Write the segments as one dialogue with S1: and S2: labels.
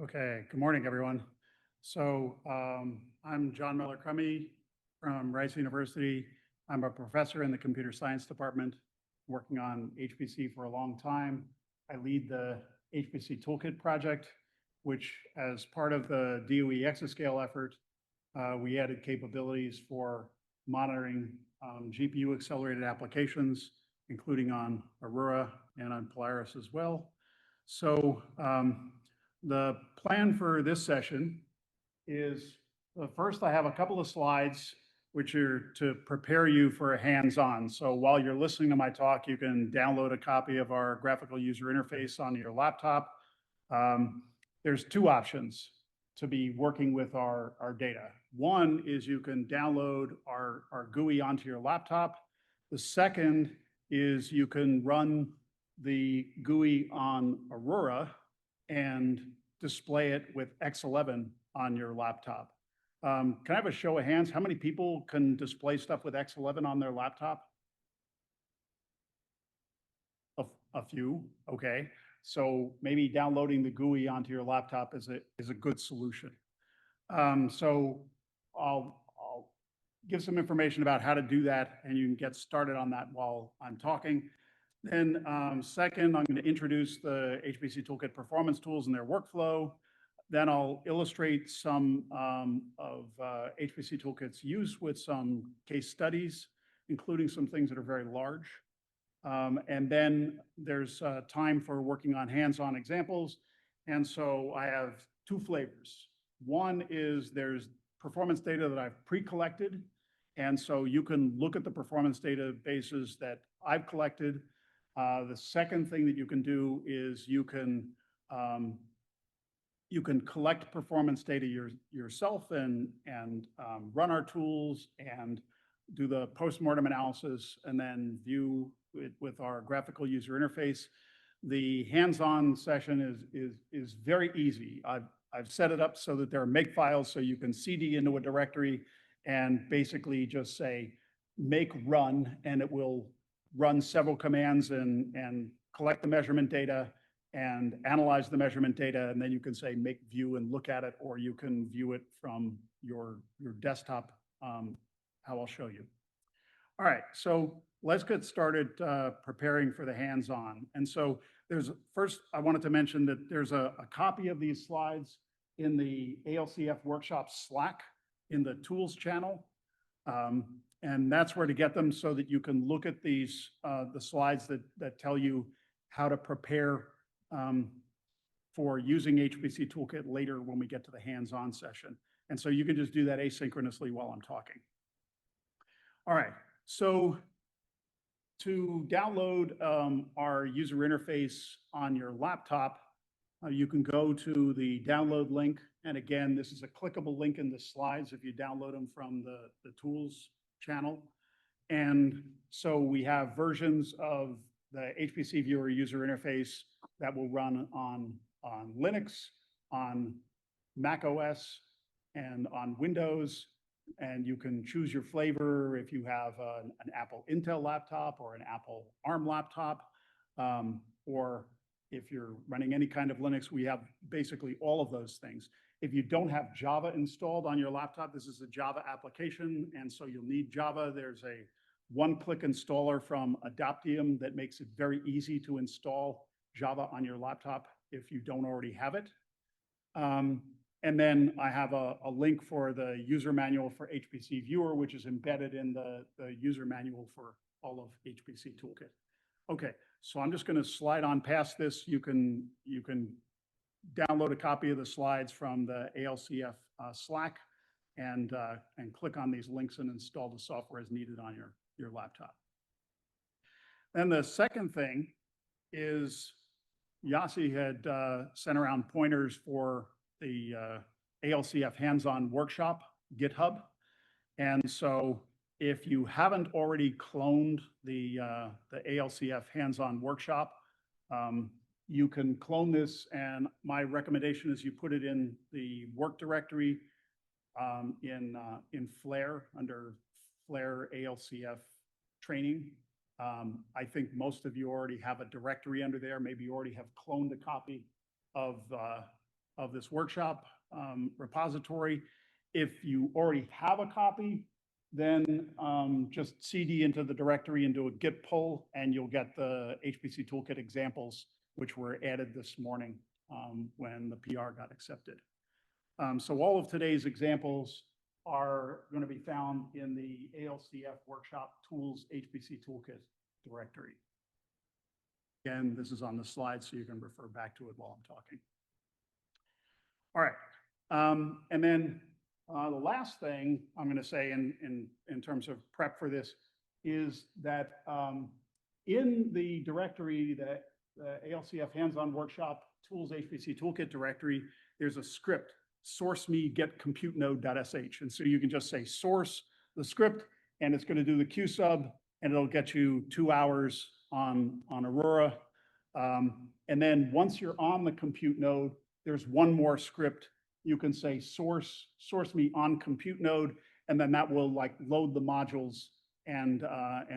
S1: Okay, good morning, everyone. I'm John Miller-Crummy from Rice University. I'm a professor in the computer science department, working on HPC for a long time. I lead the HPCToolkit project, which as part of the DOE exascale effort, we added capabilities for monitoring GPU accelerated applications, including on Aurora and on Polaris as well. The plan for this session is first, I have a couple of slides which are to prepare you for a hands-on. So while you're listening to my talk, you can download a copy of our graphical user interface on your laptop. There's two options to be working with our data. One is you can download our GUI onto your laptop. The second is you can run the GUI on Aurora and display it with X11 on your laptop. Can I have a show of hands? How many people can display stuff with X11 on their laptop? A few, okay. So maybe downloading the GUI onto your laptop is a good solution. So I'll give some information about how to do that, and you can get started on that while I'm talking. Then second, I'm going to introduce the HPCToolkit performance tools and their workflow. Then I'll illustrate some of HPCToolkit's use with some case studies, including some things that are very large. And then there's time for working on hands-on examples. And so I have two flavors. One is there's performance data that I've pre-collected. And so you can look at the performance databases that I've collected. The second thing that you can do is you can collect performance data yourself and run our tools and do the postmortem analysis and then view it with our graphical user interface. The hands-on session is very easy. I've set it up so that there are make files, so you can CD into a directory and basically just say make run, and it will run several commands and collect the measurement data and analyze the measurement data, and then you can say make view and look at it, or you can view it from your desktop, how I'll show you. All right, so let's get started preparing for the hands-on. And so first, I wanted to mention that there's a copy of these slides in the ALCF workshop Slack in the tools channel. And that's where to get them so that you can look at these, the slides that tell you how to prepare for using HPCToolkit later when we get to the hands-on session. And so you can just do that asynchronously while I'm talking. All right, so to download our user interface on your laptop, you can go to the download link. And again, this is a clickable link in the slides if you download them from the tools channel. And so we have versions of the HPC viewer user interface that will run on Linux, on Mac OS, and on Windows. And you can choose your flavor if you have an Apple Intel laptop or an Apple ARM laptop, or if you're running any kind of Linux. We have basically all of those things. If you don't have Java installed on your laptop, this is a Java application, and so you'll need Java. There's a one-click installer from Adaptium that makes it very easy to install Java on your laptop if you don't already have it. And then I have a link for the user manual for HPC Viewer, which is embedded in the user manual for all of HPCToolkit. Okay, so I'm just going to slide on past this. You can download a copy of the slides from the ALCF Slack and click on these links and install the software as needed on your laptop. Then the second thing is Yasi had sent around pointers for the ALCF hands-on workshop GitHub. And so if you haven't already cloned the ALCF hands-on workshop, you can clone this, and my recommendation is you put it in the work directory in Flare under Flare ALCF training. I think most of you already have a directory under there. Maybe you already have cloned a copy of of this workshop repository. If you already have a copy, then just CD into the directory and do a git pull, and you'll get the HPC Toolkit examples, which were added this morning when the PR got accepted. So all of today's examples are going to be found in the ALCF Workshop Tools HPC Toolkit directory. Again, this is on the slide, so you can refer back to it while I'm talking. All right. And then the last thing I'm going to say in terms of prep for this is that in the directory, the ALCF Hands-On Workshop Tools HPC Toolkit directory, there's a script, source me get compute node.sh. And so you can just say source the script, and it's going to do the Q sub, and it'll get you 2 hours on Aurora. And then once you're on the compute node, there's one more script. You can say source me on compute node, and then that will like load the modules and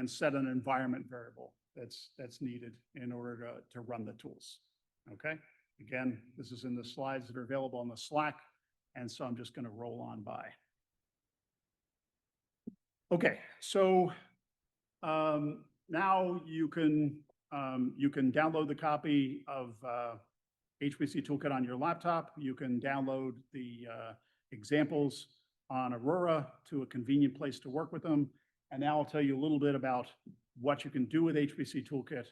S1: set an environment variable that's needed in order to run the tools. Okay. Again, this is in the slides that are available on the Slack, and so I'm just going to roll on by. Okay, so now you can download the copy of HPC Toolkit on your laptop. You can download the examples on Aurora to a convenient place to work with them. And now I'll tell you a little bit about what you can do with HPC Toolkit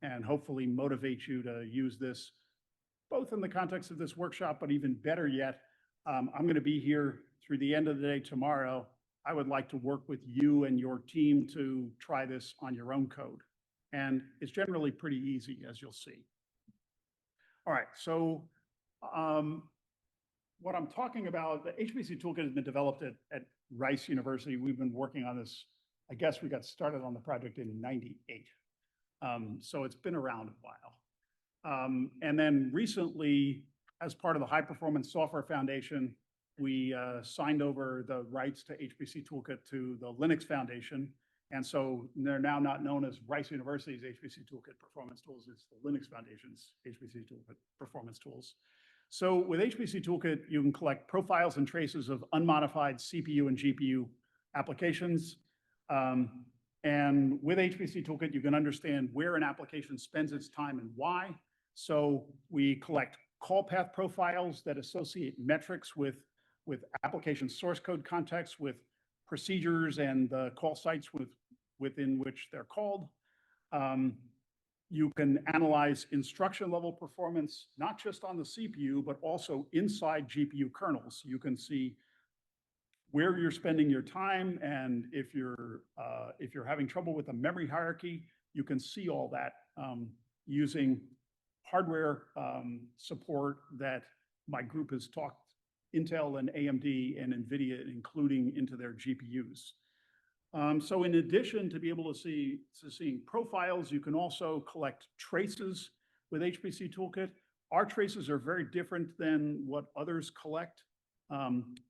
S1: and hopefully motivate you to use this both in the context of this workshop, but even better yet, I'm going to be here through the end of the day tomorrow. I would like to work with you and your team to try this on your own code. And it's generally pretty easy, as you'll see. All right, so what I'm talking about, the HPC Toolkit has been developed at Rice University. We've been working on this, I guess we got started on the project in '98. So it's been around a while. And then recently, as part of the High Performance Software Foundation, we signed over the rights to HPC Toolkit to the Linux Foundation. And so they're now not known as Rice University's HPC Toolkit Performance Tools, it's the Linux Foundation's HPC Toolkit Performance Tools. So with HPC Toolkit, you can collect profiles and traces of unmodified CPU and GPU applications. And with HPC Toolkit, you can understand where an application spends its time and why. So we collect call path profiles that associate metrics with application source code context, with procedures and the call sites within which they're called. You can analyze instruction level performance, not just on the CPU, but also inside GPU kernels. You can see where you're spending your time, and if you're having trouble with the memory hierarchy, you can see all that using hardware support that my group has talked Intel and AMD and NVIDIA including into their GPUs. So in addition to be able to seeing profiles, you can also collect traces with HPC Toolkit. Our traces are very different than what others collect.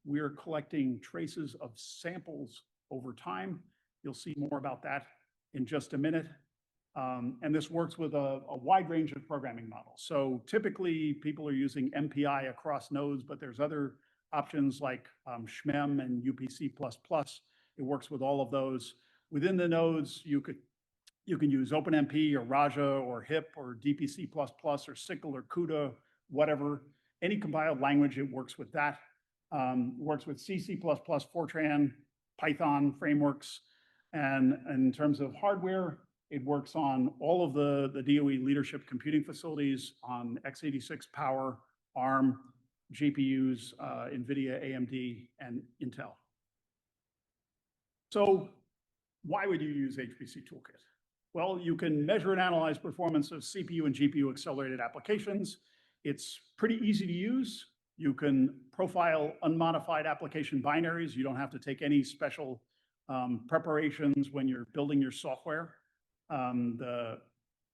S1: We're collecting traces of samples over time. You'll see more about that in just a minute. And this works with a wide range of programming models. So typically people are using MPI across nodes, but there's other options like SHMEM and UPC++. It works with all of those. Within the nodes, you can use OpenMP or Raja or HIP or DPC++ or SYCL or CUDA, whatever. Any compiled language, it works with that. Works with C, C++, Fortran, Python frameworks. And in terms of hardware, it works on all of the DOE leadership computing facilities on x86 power, ARM, GPUs, NVIDIA, AMD, and Intel. So why would you use HPC Toolkit? Well, you can measure and analyze performance of CPU and GPU accelerated applications. It's pretty easy to use. You can profile unmodified application binaries. You don't have to take any special preparations when you're building your software.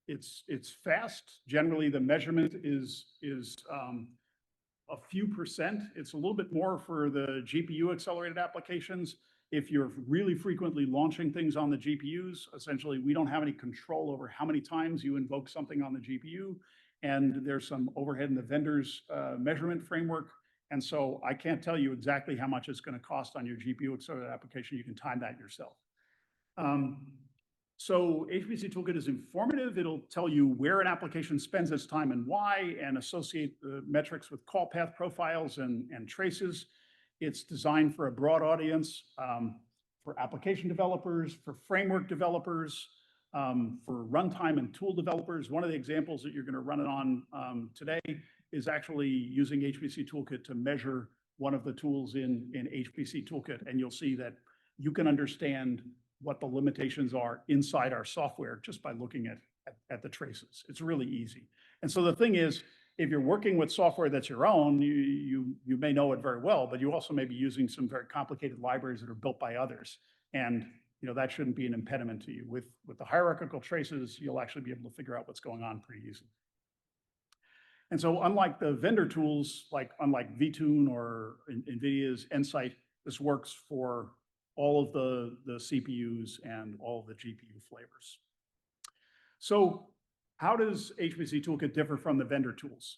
S1: It's fast. Generally, the measurement is a few percent. It's a little bit more for the GPU accelerated applications. If you're really frequently launching things on the GPUs, essentially, we don't have any control over how many times you invoke something on the GPU. and there's some overhead in the vendor's measurement framework. And so I can't tell you exactly how much it's going to cost on your GPU accelerated application. You can time that yourself. So HPC Toolkit is informative. It'll tell you where an application spends its time and why, and associate the metrics with call path profiles and traces. It's designed for a broad audience, for application developers, for framework developers, for runtime and tool developers. One of the examples that you're going to run it on today is actually using HPC Toolkit to measure one of the tools in HPC Toolkit. And you'll see that you can understand what the limitations are inside our software just by looking at the traces. It's really easy. And so the thing is, if you're working with software that's your own, you may know it very well, but you also may be using some very complicated libraries that are built by others. And that shouldn't be an impediment to you. With the hierarchical traces, you'll actually be able to figure out what's going on pretty easily. And so unlike the vendor tools, unlike vTune or NVIDIA's Nsight, this works for all of the CPUs and all of the GPU flavors. So how does HPC Toolkit differ from the vendor tools?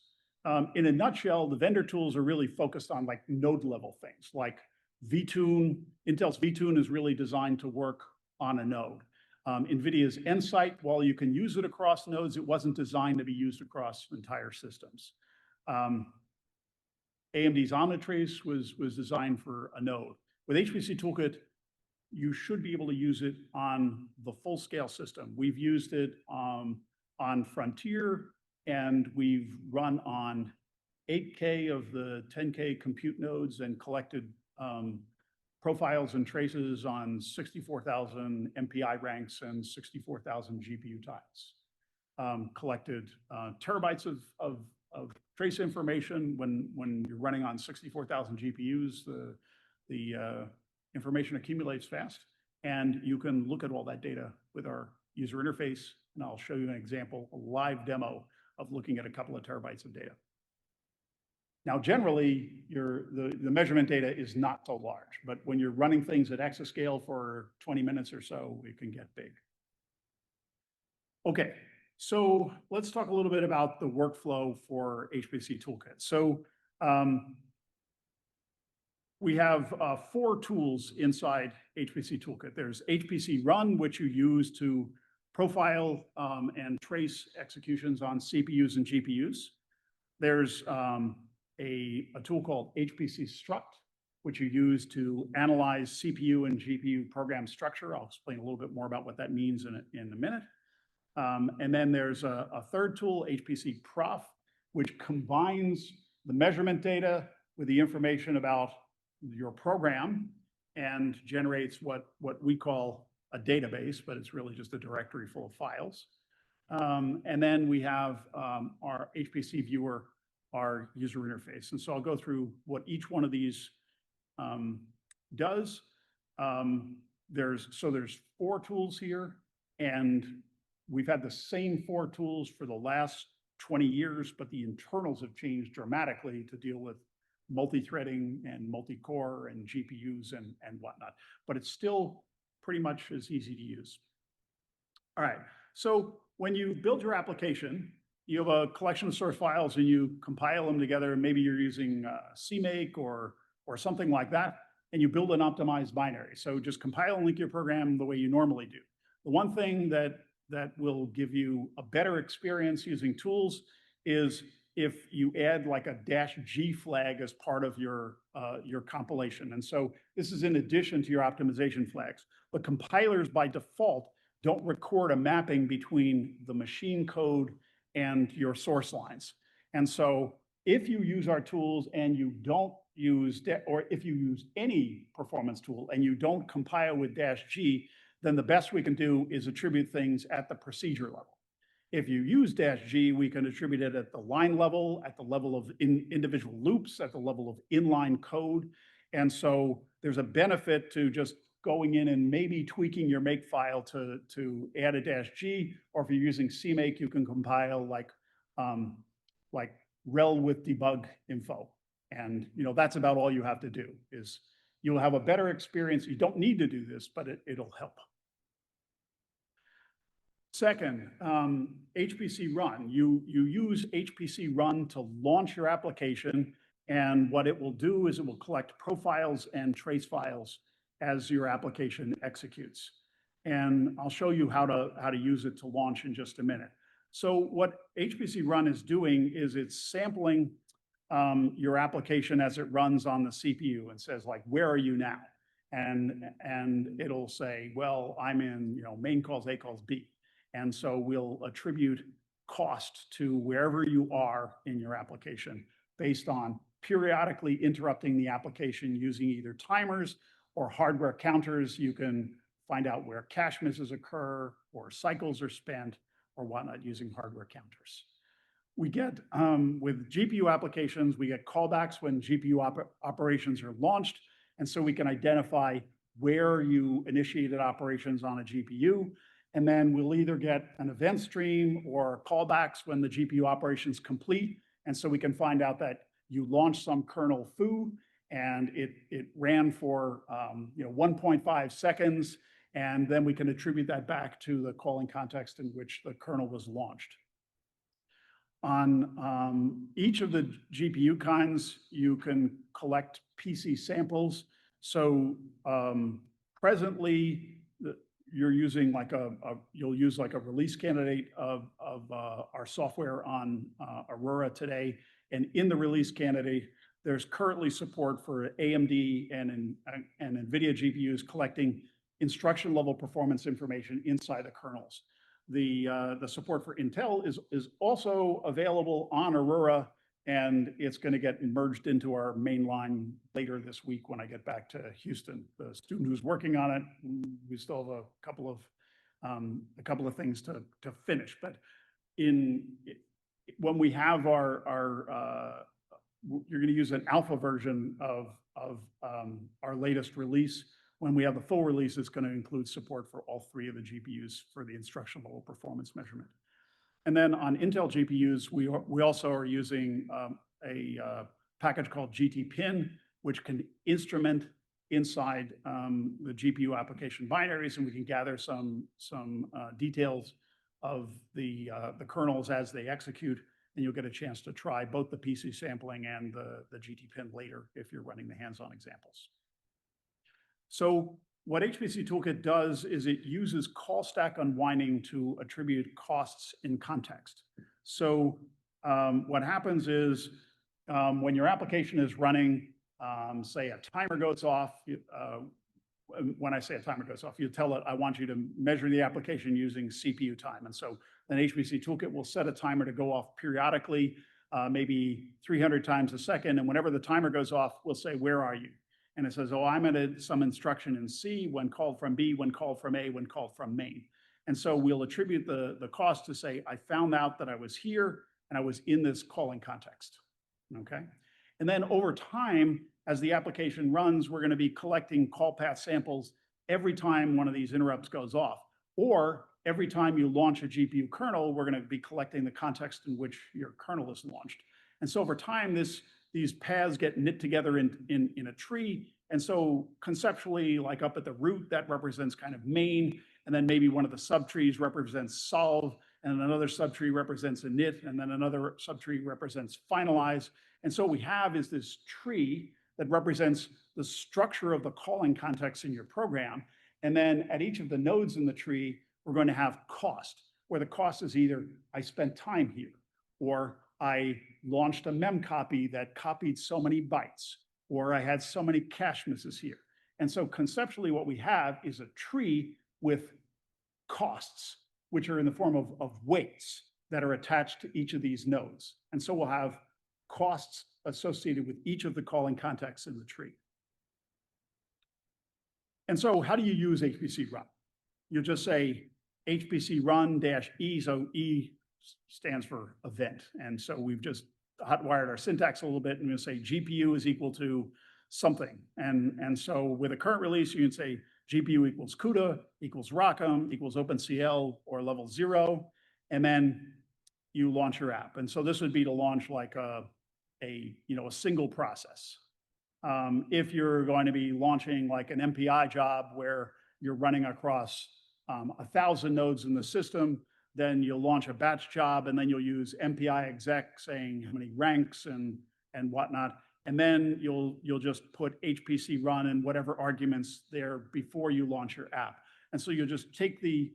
S1: In a nutshell, the vendor tools are really focused on node level things like vTune. Intel's vTune is really designed to work on a node. NVIDIA's Nsight, while you can use it across nodes, it wasn't designed to be used across entire systems. AMD's Omnitrace was designed for a node. With HPC Toolkit, you should be able to use it on the full-scale system. We've used it on Frontier, and we've run on 8K of the 10K compute nodes and collected profiles and traces on 64,000 MPI ranks and 64,000 GPU tiles. Collected terabytes of trace information. When you're running on 64,000 GPUs, the information accumulates fast, and you can look at all that data with our user interface. And I'll show you an example, a live demo of looking at a couple of terabytes of data. Now, generally, the measurement data is not so large, but when you're running things at exascale for 20 minutes or so, it can get big. Okay, so let's talk a little bit about the workflow for HPC Toolkit. So we have 4 tools inside HPC Toolkit. There's HPC Run, which you use to profile and trace executions on CPUs and GPUs. There's a tool called HPC Struct, which you use to analyze CPU and GPU program structure. I'll explain a little bit more about what that means in a minute. And then there's a third tool, HPC Prof, which combines the measurement data with the information about your program and generates what we call a database, but it's really just a directory full of files. And then we have our HPC Viewer, our user interface. And so I'll go through what each one of these does. There's 4 tools here, and we've had the same 4 tools for the last 20 years, but the internals have changed dramatically to deal with multi-threading and multi-core and GPUs and whatnot. But it's still pretty much as easy to use. All right, so when you build your application, you have a collection of source files and you compile them together. Maybe you're using CMake or something like that, and you build an optimized binary. So just compile and link your program the way you normally do. The one thing that will give you a better experience using tools is if you add like a -G flag as part of your compilation. And so this is in addition to your optimization flags. But compilers by default don't record a mapping between the machine code and your source lines. And so if you use our tools and you don't use, or if you use any performance tool and you don't compile with -G, then the best we can do is attribute things at the procedure level. If you use -G, we can attribute it at the line level, at the level of individual loops, at the level of inline code. And so there's a benefit to just going in and maybe tweaking your make file to add a -G, or if you're using CMake, you can compile like rel with debug info. And that's about all you have to do. Is you'll have a better experience. You don't need to do this, but it'll help. Second, HPC run. You use HPC run to launch your application, and what it will do is it will collect profiles and trace files as your application executes. And I'll show you how to use it to launch in just a minute. So what HPC run is doing is it's sampling your application as it runs on the CPU and says, like, where are you now? And it'll say, well, I'm in, main calls, A calls, B. And so we'll attribute cost to wherever you are in your application based on periodically interrupting the application using either timers or hardware counters. You can find out where cache misses occur or cycles are spent or whatnot using hardware counters. We get, with GPU applications, we get callbacks when GPU operations are launched. And so we can identify where you initiated operations on a GPU. And then we'll either get an event stream or callbacks when the GPU operations complete. And so we can find out that you launched some kernel foo and it ran for 1.5 seconds. And then we can attribute that back to the calling context in which the kernel was launched. On each of the GPU kinds, you can collect PC samples. So presently, you're using you'll use like a release candidate of our software on Aurora today. And in the release candidate, there's currently support for AMD and NVIDIA GPUs collecting instruction level performance information inside the kernels. The support for Intel is also available on Aurora, and it's going to get merged into our mainline later this week when I get back to Houston. The student who's working on it, we still have a couple of things to finish. But when we have you're going to use an alpha version of our latest release. When we have the full release, it's going to include support for all three of the GPUs for the instruction level performance measurement. And then on Intel GPUs, we also are using a package called GTPin, which can instrument inside the GPU application binaries, and we can gather some details of the kernels as they execute, and you'll get a chance to try both the PC sampling and the GTPin later if you're running the hands-on examples. So what HPCToolkit does is it uses call stack unwinding to attribute costs in context. So what happens is when your application is running, say a timer goes off, when I say a timer goes off, you tell it, I want you to measure the application using CPU time. And so then HPCToolkit will set a timer to go off periodically, maybe 300 times a second. And whenever the timer goes off, we'll say, where are you? And it says, oh, I'm at some instruction in C, when called from B, when called from A, when called from main. And so we'll attribute the cost to say, I found out that I was here and I was in this calling context, okay? And then over time, as the application runs, we're gonna be collecting call path samples every time one of these interrupts goes off. Or every time you launch a GPU kernel, we're gonna be collecting the context in which your kernel is launched. And so over time, these paths get knit together in a tree. And so conceptually, like up at the root, that represents kind of main, and then maybe one of the subtrees represents solve, and another subtree represents init, and then another subtree represents finalize. And so what we have is this tree that represents the structure of the calling context in your program. And then at each of the nodes in the tree, we're going to have cost, where the cost is either I spent time here, or I launched a mem copy that copied so many bytes, or I had so many cache misses here. And so conceptually what we have is a tree with costs, which are in the form of weights that are attached to each of these nodes. And so we'll have costs associated with each of the calling contexts in the tree. And so how do you use HPC run? You'll just say HPC run-E, so E stands for event. And so we've just hotwired our syntax a little bit, and we'll say GPU is equal to something. And so with a current release, you can say GPU equals CUDA, equals ROCm, equals OpenCL, or level 0, and then you launch your app. And so this would be to launch like a single process. If you're going to be launching like an MPI job where you're running across 1,000 nodes in the system, then you'll launch a batch job, and then you'll use MPI exec saying how many ranks and whatnot. And then you'll just put HPC run and whatever arguments there before you launch your app. And so you'll just take the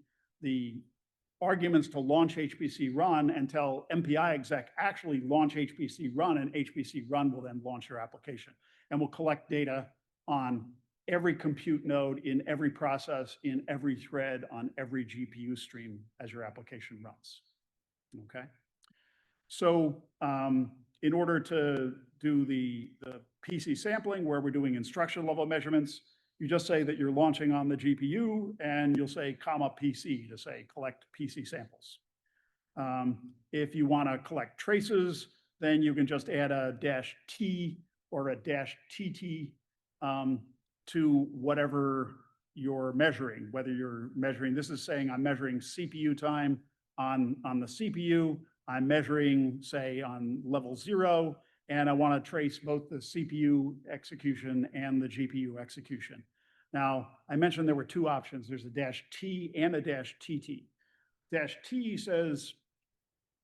S1: arguments to launch HPC run and tell MPI exec actually launch HPC run, and HPC run will then launch your application. And we'll collect data on every compute node in every process, in every thread, on every GPU stream as your application runs. Okay. So in order to do the PC sampling where we're doing instruction level measurements, you just say that you're launching on the GPU, and you'll say comma PC to say collect PC samples. If you want to collect traces, then you can just add a -T or a -TT to whatever you're measuring, whether you're measuring, this is saying I'm measuring CPU time on the CPU, I'm measuring, say, on level 0, and I want to trace both the CPU execution and the GPU execution. Now, I mentioned there were two options. There's a -T and a -TT. -T says,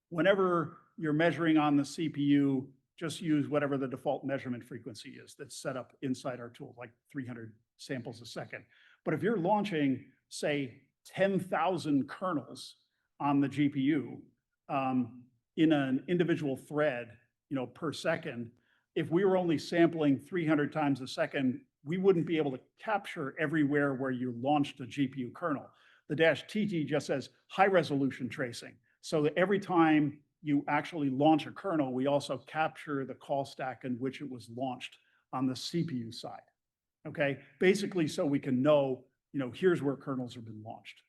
S1: whenever you're measuring on the CPU, just use whatever the default measurement frequency is that's set up inside our tool, like 300 samples a second. But if you're launching, say, 10,000 kernels on the GPU in an individual thread, per second, if we were only sampling 300 times a second, we wouldn't be able to capture everywhere where you launched a GPU kernel. The -TT just says high resolution tracing. So that every time you actually launch a kernel, we also capture the call stack in which it was launched on the CPU side. Okay, basically, so we can know, here's where kernels have been launched.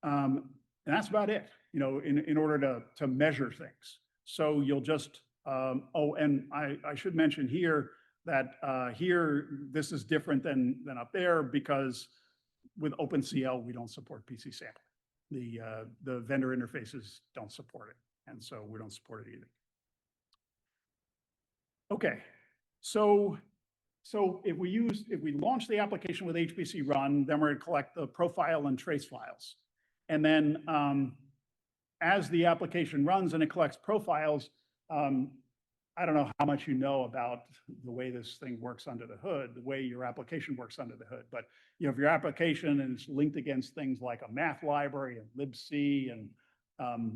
S1: And that's about it, in order to measure things. So you'll just, and I should mention here that here, this is different than up there, because with OpenCL, we don't support PC sampling. The vendor interfaces don't support it, and so we don't support it either. Okay, so if we launch the application with HPC run, then we're going to collect the profile and trace files, and then as the application runs and it collects profiles, I don't know how much you know about the way this thing works under the hood, the way your application works under the hood. But if your application is linked against things like a math library and libc and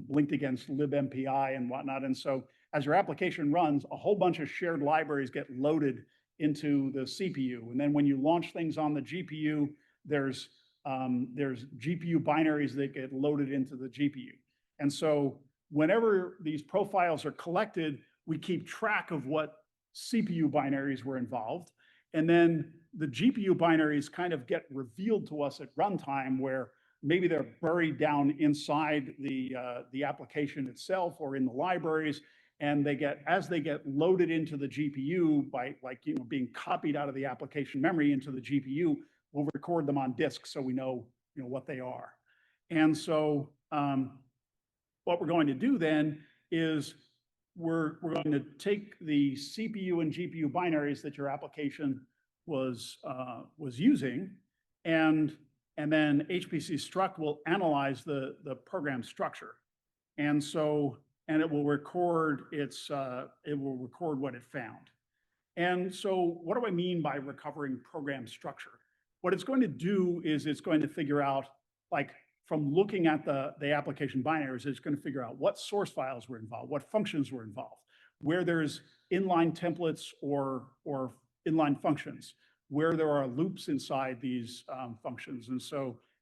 S1: linked against libmpi and whatnot, and so as your application runs, a whole bunch of shared libraries get loaded into the CPU, and then when you launch things on the GPU, there's GPU binaries that get loaded into the GPU, and so whenever these profiles are collected, we keep track of what CPU binaries were involved. And then the GPU binaries kind of get revealed to us at runtime, where maybe they're buried down inside the application itself or in the libraries. And as they get loaded into the GPU by being copied out of the application memory into the GPU, we'll record them on disk so we know, what they are. And so what we're going to do then is we're going to take the CPU and GPU binaries that your application was using, and then HPC struct will analyze the program structure, and it will record what it found. And so, what do I mean by recovering program structure? What it's going to do is it's going to figure out, like, from looking at the application binaries, it's going to figure out what source files were involved, what functions were involved, where there's inline templates or inline functions, where there are loops inside these functions,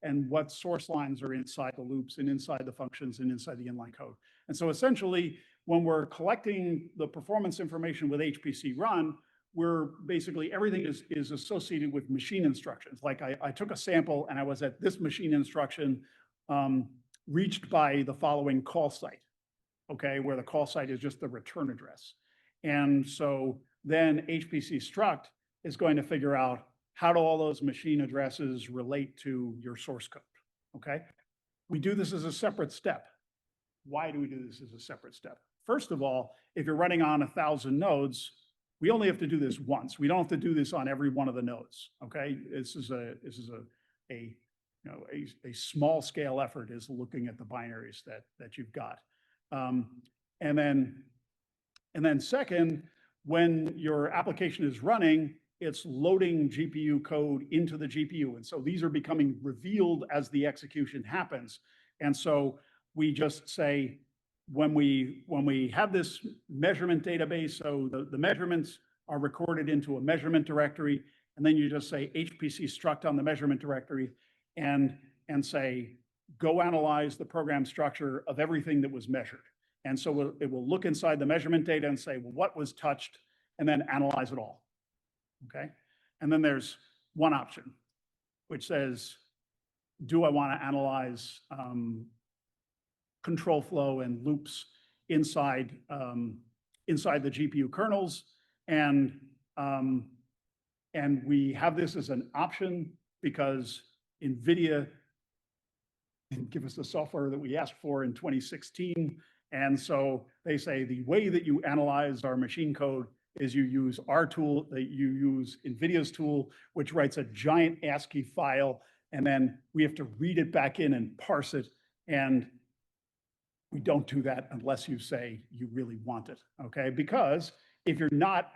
S1: and what source lines are inside the loops and inside the functions and inside the inline code. And so essentially, when we're collecting the performance information with HPC run, we're basically, everything is associated with machine instructions. Like I took a sample and I was at this machine instruction reached by the following call site, okay, where the call site is just the return address. And so then HPC struct is going to figure out how do all those machine addresses relate to your source code, okay? We do this as a separate step. Why do we do this as a separate step? First of all, if you're running on 1,000 nodes, we only have to do this once. We don't have to do this on every one of the nodes, okay? This is a a small scale effort is looking at the binaries that you've got. And then second, when your application is running, it's loading GPU code into the GPU. And so these are becoming revealed as the execution happens. And so we just say, when we have this measurement database, so the measurements are recorded into a measurement directory, and then you just say HPC struct on the measurement directory and say, go analyze the program structure of everything that was measured. And so it will look inside the measurement data and say, well, what was touched, and then analyze it all. Okay. And then there's one option, which says, do I want to analyze control flow and loops inside inside the GPU kernels? And we have this as an option because NVIDIA didn't give us the software that we asked for in 2016. And so they say the way that you analyze our machine code is you use our tool, that you use NVIDIA's tool, which writes a giant ASCII file, and then we have to read it back in and parse it. And we don't do that unless you say you really want it, okay? Because if you're not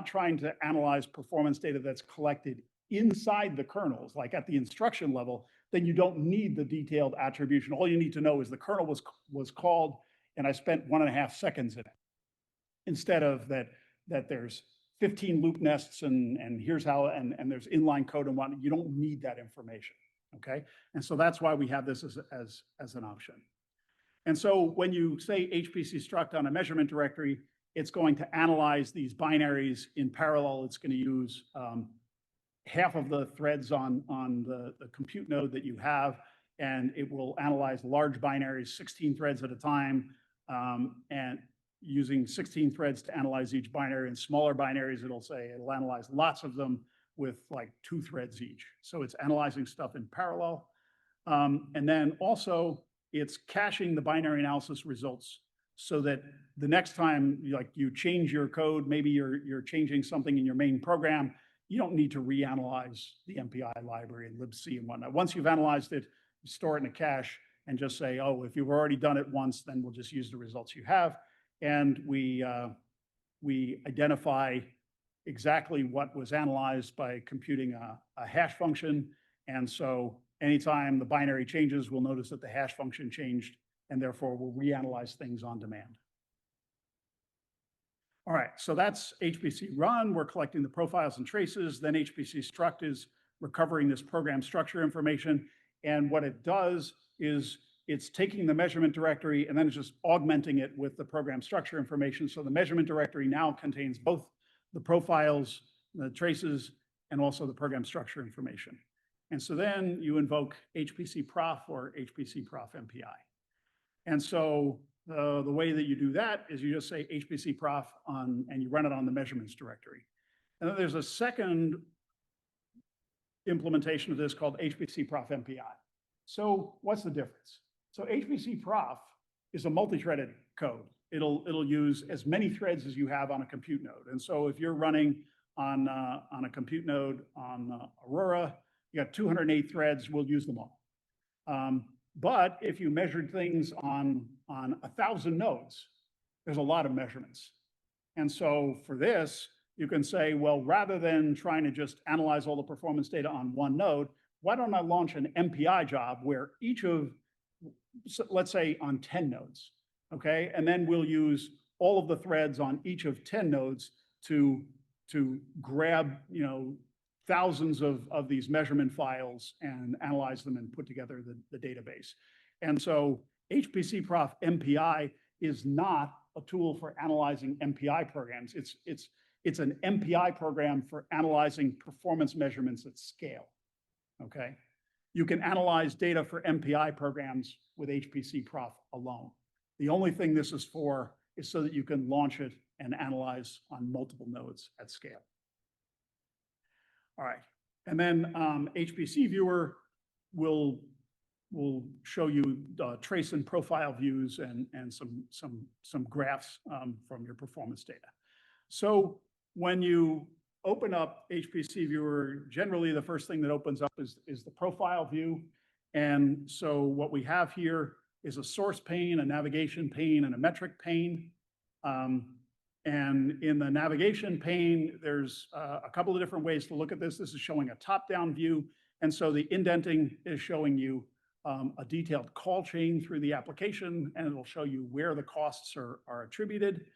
S1: trying to analyze performance data that's collected inside the kernels, like at the instruction level, then you don't need the detailed attribution. All you need to know is the kernel was called and I spent 1.5 seconds in it. Instead of that there's 15 loop nests and here's how, and there's inline code and whatnot. You don't need that information, okay? And so that's why we have this as an option. And so when you say HPC struct on a measurement directory, it's going to analyze these binaries in parallel. It's going to use half of the threads on the compute node that you have, and it will analyze large binaries, 16 threads at a time, and using 16 threads to analyze each binary. And smaller binaries, it'll analyze lots of them with like 2 threads each. So it's analyzing stuff in parallel. And then also it's caching the binary analysis results so that the next time you change your code, maybe you're changing something in your main program, you don't need to reanalyze the MPI library and libc and whatnot. Once you've analyzed it, you store it in a cache and just say, oh, if you've already done it once, then we'll just use the results you have. And we identify exactly what was analyzed by computing a hash function. And so anytime the binary changes, we'll notice that the hash function changed, and therefore we'll reanalyze things on demand. All right, so that's HPC run. We're collecting the profiles and traces. Then HPC struct is recovering this program structure information. And what it does is it's taking the measurement directory and then it's just augmenting it with the program structure information. So the measurement directory now contains both the profiles, the traces, and also the program structure information. And so then you invoke HPCProf or HPCProf MPI. And so the way that you do that is you just say HPCProf and you run it on the measurements directory. And then there's a second implementation of this called HPCProf MPI. So what's the difference? So HPCProf is a multi-threaded code. It'll use as many threads as you have on a compute node. And so if you're running on a compute node on Aurora, you got 208 threads, we'll use them all. But if you measured things on 1,000 nodes, there's a lot of measurements. And so for this, you can say, well, rather than trying to just analyze all the performance data on one node, why don't I launch an MPI job where each of, let's say on 10 nodes, okay? And then we'll use all of the threads on each of 10 nodes to grab, thousands of these measurement files and analyze them and put together the database. And so HPCProf MPI is not a tool for analyzing MPI programs. It's an MPI program for analyzing performance measurements at scale, okay? You can analyze data for MPI programs with HPCProf alone. The only thing this is for is so that you can launch it and analyze on multiple nodes at scale. All right, and then HPC Viewer will show you trace and profile views and some graphs from your performance data. So when you open up HPC Viewer, generally the first thing that opens up is the profile view. And so what we have here is a source pane, a navigation pane, and a metric pane. And in the navigation pane, there's a couple of different ways to look at this. This is showing a top-down view. And so the indenting is showing you a detailed call chain through the application, and it'll show you where the costs are attributed.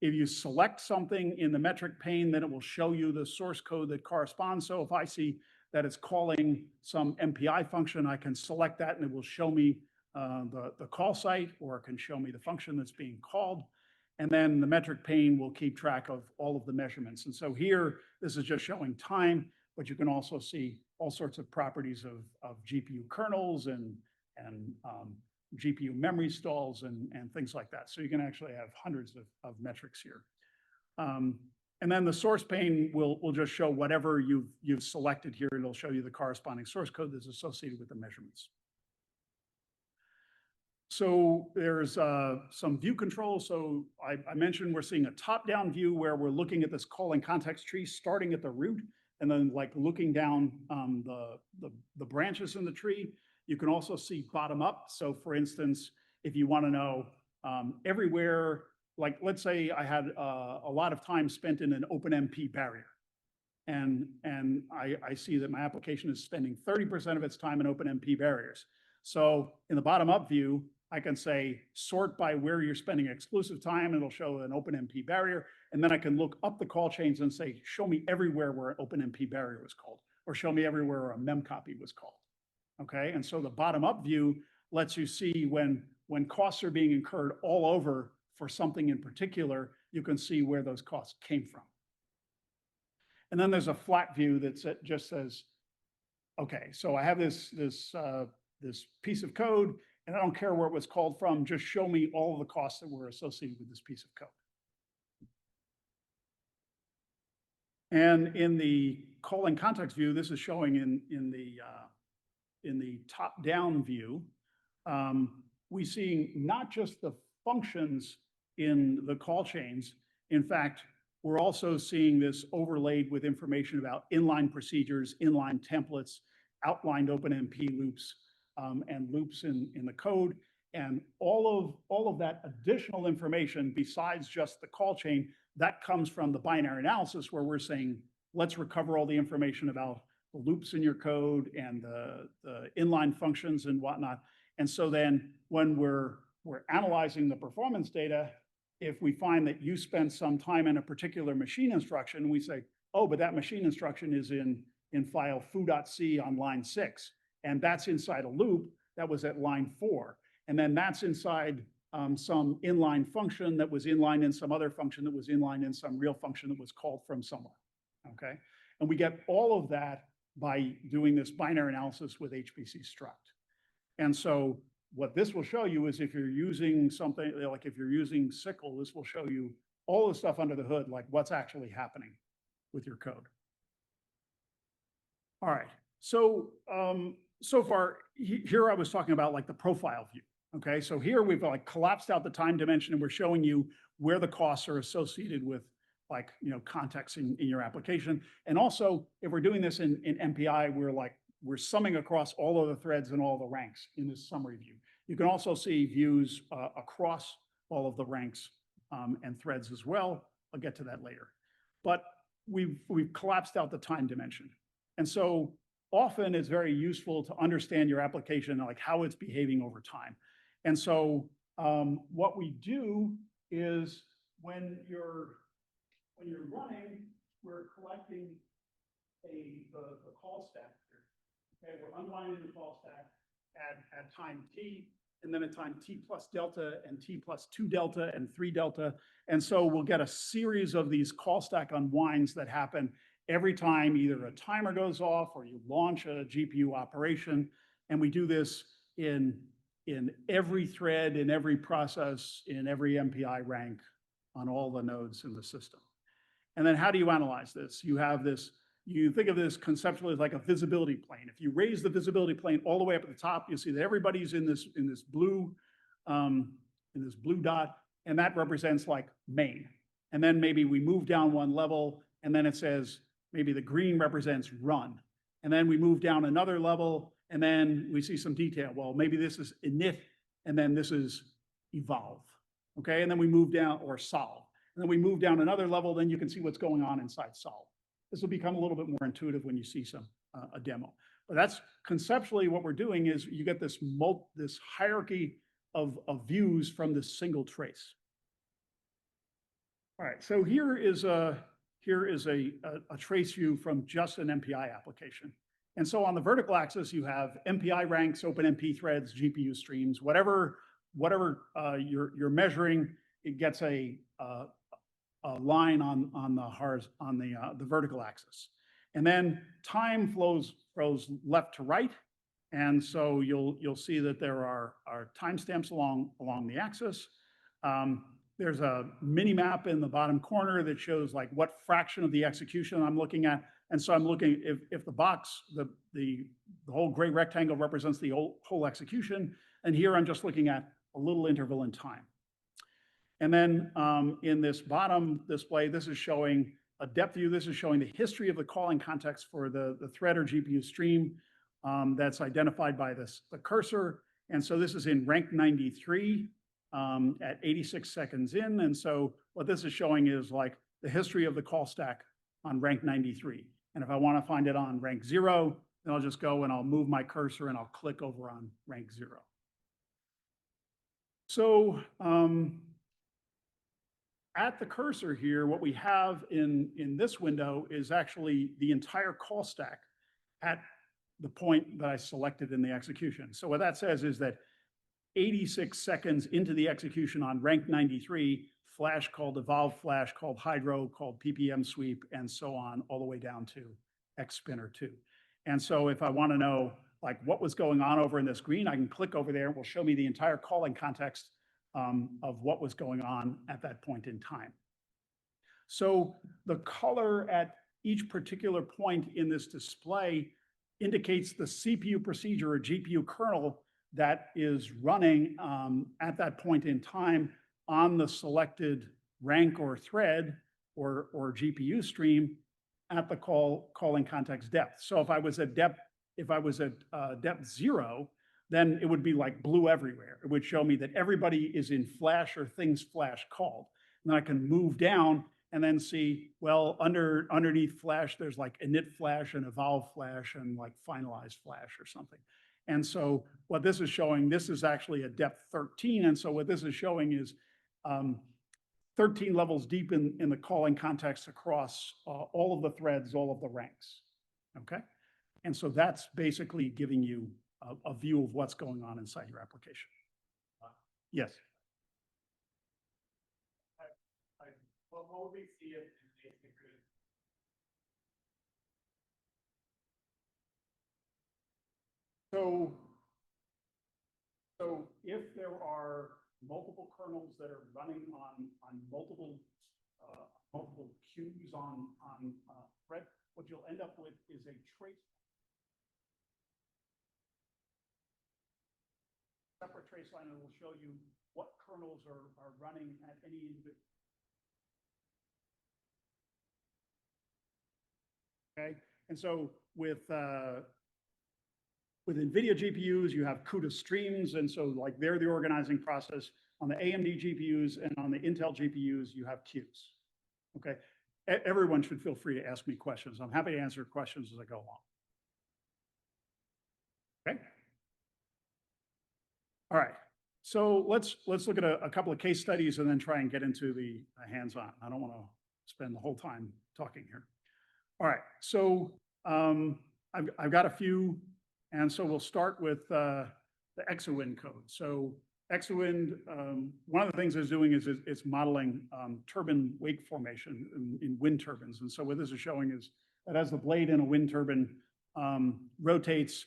S1: If you select something in the metric pane, then it will show you the source code that corresponds. So if I see that it's calling some MPI function, I can select that and it will show me the call site, or it can show me the function that's being called. And then the metric pane will keep track of all of the measurements. And so here, this is just showing time, but you can also see all sorts of properties of GPU kernels and GPU memory stalls and things like that. So you can actually have hundreds of metrics here. And then the source pane will just show whatever you've selected here. It'll show you the corresponding source code that's associated with the measurements. So there's some view control. So I mentioned we're seeing a top-down view where we're looking at this calling context tree starting at the root and then like looking down the branches in the tree. You can also see bottom up. So for instance, if you want to know everywhere, like let's say I had a lot of time spent in an OpenMP barrier. And I see that my application is spending 30% of its time in OpenMP barriers. So in the bottom up view, I can say sort by where you're spending exclusive time. It'll show an OpenMP barrier. And then I can look up the call chains and say, show me everywhere where an OpenMP barrier was called, or show me everywhere where a memcopy was called. Okay, and so the bottom up view lets you see when costs are being incurred all over for something in particular, you can see where those costs came from. And then there's a flat view that just says, okay, so I have this piece of code, and I don't care where it was called from, just show me all of the costs that were associated with this piece of code. And in the calling context view, this is showing in the top-down view, we see not just the functions in the call chains. In fact, we're also seeing this overlaid with information about inline procedures, inline templates, outlined OpenMP loops, and loops in the code. And all of that additional information, besides just the call chain, that comes from the binary analysis where we're saying, let's recover all the information about the loops in your code and the inline functions and whatnot. And so then when we're analyzing the performance data, if we find that you spent some time in a particular machine instruction, we say, oh, but that machine instruction is in file foo.c on line 6, and that's inside a loop that was at line 4. And then that's inside some inline function that was inline in some other function that was inline in some real function that was called from somewhere, okay? And we get all of that by doing this binary analysis with HPC struct. And so what this will show you is if you're using something, like if you're using SYCL, this will show you all the stuff under the hood, like what's actually happening with your code. All right, so so far, here I was talking about like the profile view. Okay, so here we've like collapsed out the time dimension and we're showing you where the costs are associated with like, you know, context in your application. And also if we're doing this in MPI, we're summing across all of the threads and all the ranks in this summary view. You can also see views across all of the ranks and threads as well. I'll get to that later. But we've collapsed out the time dimension. And so often it's very useful to understand your application, like how it's behaving over time. And so what we do is when you're running, we're collecting the call stack here. Okay, we're unwinding the call stack at time t, and then at time t plus delta and t plus 2 delta and 3 delta. And so we'll get a series of these call stack unwinds that happen every time either a timer goes off or you launch a GPU operation. And we do this in every thread, in every process, in every MPI rank on all the nodes in the system. And then how do you analyze this? You have this, you think of this conceptually as like a visibility plane. If you raise the visibility plane all the way up at the top, you see that everybody's in this blue dot, and that represents like main. And then maybe we move down one level, and then it says maybe the green represents run. And then we move down another level, and then we see some detail. Well, maybe this is init, and then this is evolve. Okay, and then we move down, or solve. And then we move down another level, then you can see what's going on inside solve. This will become a little bit more intuitive when you see a demo. But that's conceptually what we're doing is you get this hierarchy of views from this single trace. All right, so here is a trace view from just an MPI application. And so on the vertical axis, you have MPI ranks, OpenMP threads, GPU streams, whatever you're measuring, it gets a line on the vertical axis. And then time flows left to right. And so you'll see that there are timestamps along the axis. There's a mini map in the bottom corner that shows like what fraction of the execution I'm looking at. And so I'm looking, if the box, the whole gray rectangle represents the whole execution, and here I'm just looking at a little interval in time. And then in this bottom display, this is showing a depth view. This is showing the history of the calling context for the thread or GPU stream that's identified by the cursor. And so this is in rank 93 at 86 seconds in. And so what this is showing is like the history of the call stack on rank 93. And if I want to find it on rank 0, then I'll just go and I'll move my cursor and I'll click over on rank 0. So at the cursor here, what we have in this window is actually the entire call stack at the point that I selected in the execution. So what that says is that 86 seconds into the execution on rank 93, flash called evolve flash, called hydro, called PPM sweep, and so on, all the way down to xspinner 2. And so if I want to know like what was going on over in this green, I can click over there and it will show me the entire calling context of what was going on at that point in time. So the color at each particular point in this display indicates the CPU procedure or GPU kernel that is running at that point in time on the selected rank or thread or GPU stream at the calling context depth. So if I was at depth 0, then it would be like blue everywhere. It would show me that everybody is in flash or things flash called. And then I can move down and then see, well, underneath flash, there's like init flash and evolve flash and like finalized flash or something. And so what this is showing, this is actually a depth 13. And so what this is showing is 13 levels deep in the calling context across all of the threads, all of the ranks, okay? And so that's basically giving you a view of what's going on inside your application. Yes.
S2: What would we see if
S1: So if there are multiple kernels that are running on multiple queues on thread, what you'll end up with is a separate trace line that will show you what kernels are running at any individual. Okay, and so with NVIDIA GPUs, you have CUDA streams, and so like they're the organizing process. On the AMD GPUs and on the Intel GPUs, you have queues. Okay, everyone should feel free to ask me questions. I'm happy to answer questions as I go along. Okay. All right. So let's look at a couple of case studies and then try and get into the hands-on. I don't want to spend the whole time talking here. All right. So I've got a few, and so we'll start with the ExaWind code. So ExaWind, one of the things it's doing is it's modeling turbine wake formation in wind turbines. And so what this is showing is that as the blade in a wind turbine rotates,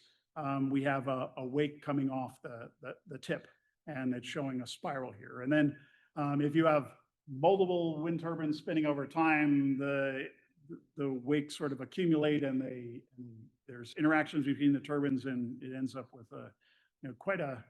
S1: we have a wake coming off the tip, and it's showing a spiral here. And then if you have multiple wind turbines spinning over time, the wakes sort of accumulate, and there's interactions between the turbines, and it ends up with quite a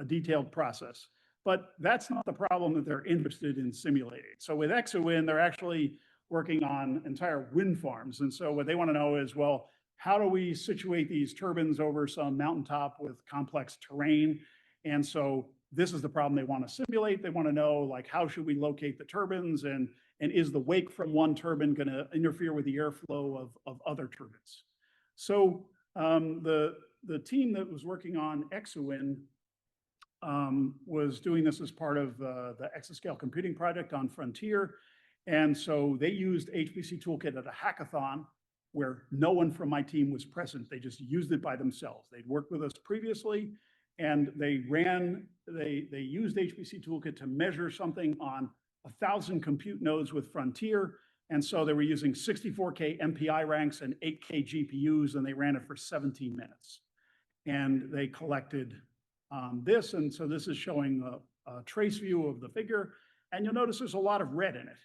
S1: detailed process. But that's not the problem that they're interested in simulating. So with ExaWind, they're actually working on entire wind farms. And so what they want to know is, well, how do we situate these turbines over some mountaintop with complex terrain? And so this is the problem they want to simulate. They want to know, like, how should we locate the turbines, and is the wake from one turbine going to interfere with the airflow of other turbines? So the team that was working on Exawind was doing this as part of the exascale computing project on Frontier. And so they used HPCToolkit at a hackathon where no one from my team was present. They just used it by themselves. They'd worked with us previously, and they used HPCToolkit to measure something on 1,000 compute nodes with Frontier. And so they were using 64K MPI ranks and 8K GPUs, and they ran it for 17 minutes. And they collected this. And so this is showing a trace view of the figure. And you'll notice there's a lot of red in it.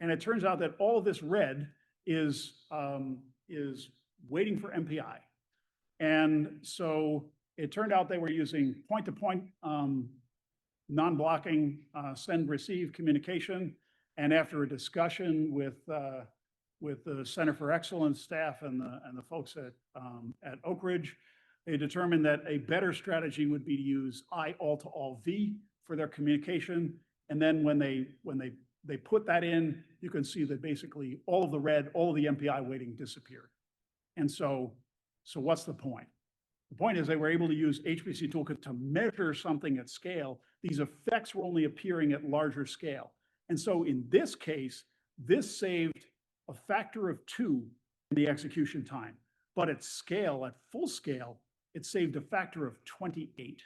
S1: And it turns out that all of this red is waiting for MPI. And so it turned out they were using point-to-point non-blocking send-receive communication. And after a discussion with the Center for Excellence staff and the folks at Oak Ridge, they determined that a better strategy would be to use I all-to-all V for their communication. And then when they put that in, you can see that basically all of the red, all of the MPI weighting disappeared. And so what's the point? The point is they were able to use HPCToolkit to measure something at scale. These effects were only appearing at larger scale. And so in this case, this saved a factor of 2 in the execution time. But at scale, at full scale, it saved a factor of 28.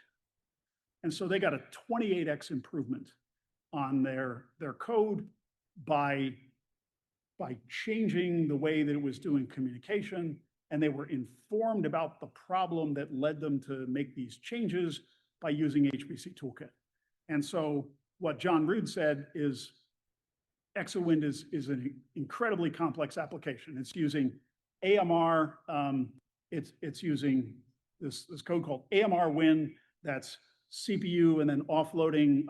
S1: And so they got a 28x improvement on their code by changing the way that it was doing communication. And they were informed about the problem that led them to make these changes by using HPCToolkit. And so what John Rood said is Exawind is an incredibly complex application. It's using AMR, it's using this code called AMR Win, that's CPU and then offloading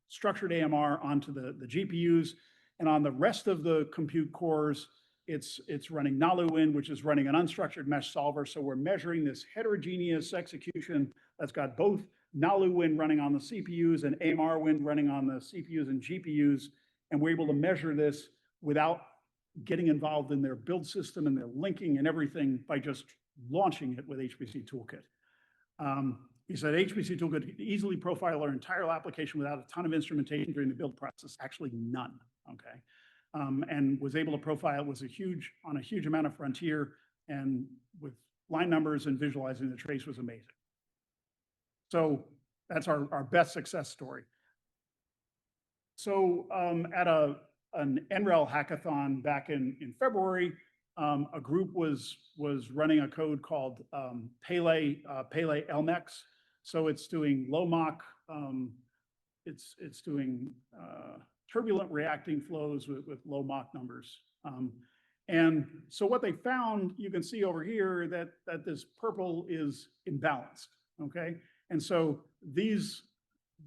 S1: structured AMR onto the GPUs. And on the rest of the compute cores, it's running NaluWin, which is running an unstructured mesh solver. So we're measuring this heterogeneous execution that's got both NaluWin running on the CPUs and AMR Win running on the CPUs and GPUs. And we're able to measure this without getting involved in their build system and their linking and everything by just launching it with HPCToolkit. He said HPCToolkit could easily profile our entire application without a ton of instrumentation during the build process, actually none, okay? And was able to profile it on a huge amount of Frontier, and with line numbers and visualizing the trace was amazing. So that's our best success story. So at an NREL hackathon back in February, a group was running a code called Pele LMEX. So it's doing low Mach, it's doing turbulent reacting flows with low Mach numbers. And so what they found, you can see over here that this purple is imbalanced, okay? And so these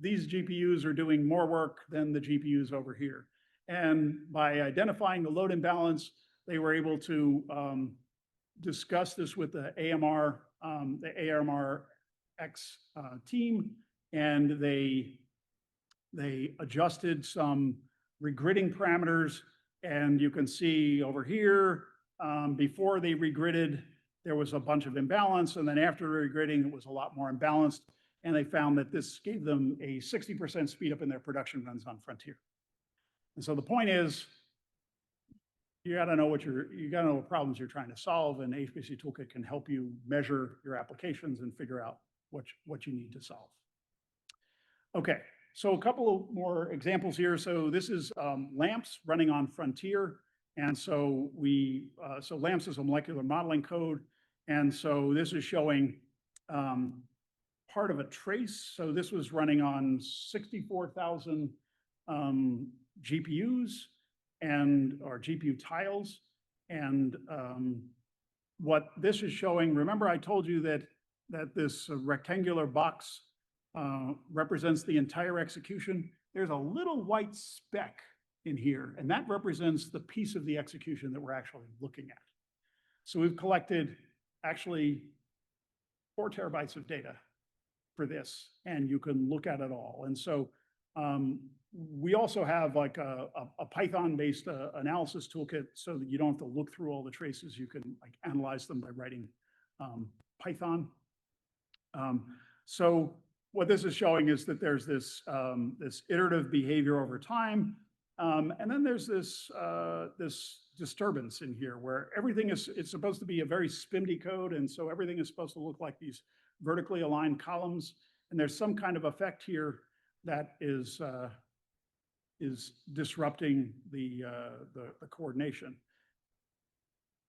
S1: GPUs are doing more work than the GPUs over here. And by identifying the load imbalance, they were able to discuss this with the AMR X team, and they adjusted some regridding parameters. And you can see over here, before they regridded, there was a bunch of imbalance. And then after regridding, it was a lot more imbalanced. And they found that this gave them a 60% speed up in their production runs on Frontier. And so the point is, you gotta know what problems you're trying to solve, and HPCToolkit can help you measure your applications and figure out what you need to solve. Okay, so a couple of more examples here. So this is LAMPS running on Frontier. And so so LAMPS is a molecular modeling code. And so this is showing part of a trace. So this was running on 64,000 GPUs or GPU tiles. And what this is showing, remember I told you that this rectangular box represents the entire execution. There's a little white speck in here, and that represents the piece of the execution that we're actually looking at. So we've collected actually 4 terabytes of data for this, and you can look at it all. And so we also have like a Python-based analysis toolkit so that you don't have to look through all the traces. You can like analyze them by writing Python. So what this is showing is that there's this this iterative behavior over time, and then there's this this disturbance in here where everything is, it's supposed to be a very SPMD code, and so everything is supposed to look like these vertically aligned columns, and there's some kind of effect here that is disrupting the coordination.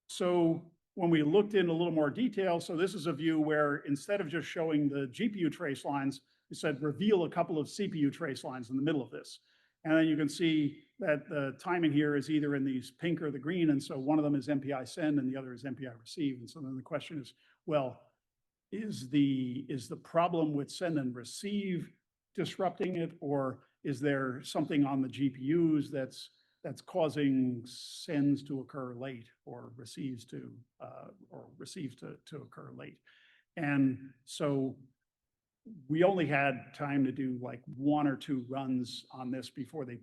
S1: So when we looked in a little more detail, so this is a view where instead of just showing the GPU trace lines, we said reveal a couple of CPU trace lines in the middle of this. And then you can see that the timing here is either in these pink or the green, and so one of them is MPI send and the other is MPI receive. And so then the question is, well, is the problem with send and receive disrupting it, or is there something on the GPUs that's causing sends to occur late or receives to occur late? And so we only had time to do like 1 or 2 runs on this before they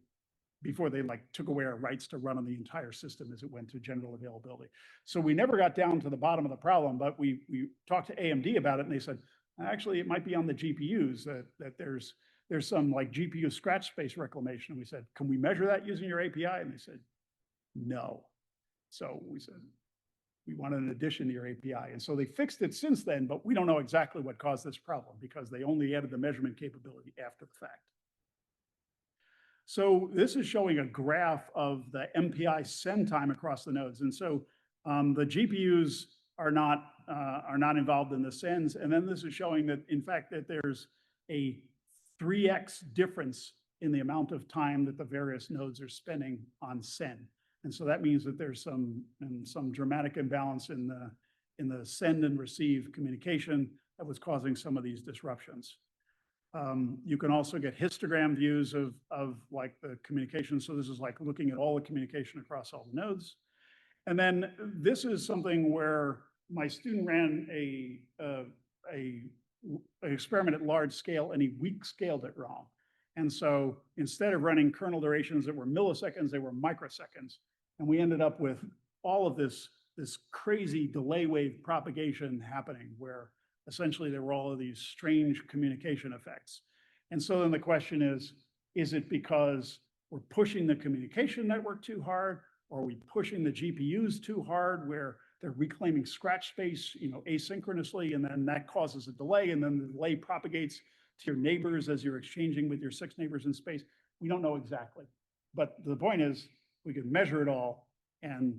S1: like took away our rights to run on the entire system as it went to general availability. So we never got down to the bottom of the problem, but we talked to AMD about it, and they said, actually, it might be on the GPUs that there's some like GPU scratch space reclamation. And we said, can we measure that using your API? And they said, no. So we said, we wanted an addition to your API. And so they fixed it since then, but we don't know exactly what caused this problem because they only added the measurement capability after the fact. So this is showing a graph of the MPI send time across the nodes. And so the GPUs are not involved in the sends. And then this is showing that, in fact, that there's a 3x difference in the amount of time that the various nodes are spending on send. And so that means that there's some dramatic imbalance in the send and receive communication that was causing some of these disruptions. You can also get histogram views of like the communication. So this is like looking at all the communication across all the nodes. And then this is something where my student ran an experiment at large scale, and he weak scaled it wrong. And so instead of running kernel durations that were milliseconds, they were microseconds. And we ended up with all of this crazy delay wave propagation happening where essentially there were all of these strange communication effects. And so then the question is it because we're pushing the communication network too hard, or are we pushing the GPUs too hard where they're reclaiming scratch space, asynchronously, and then that causes a delay, and then the delay propagates to your neighbors as you're exchanging with your 6 neighbors in space? We don't know exactly. But the point is, we can measure it all, and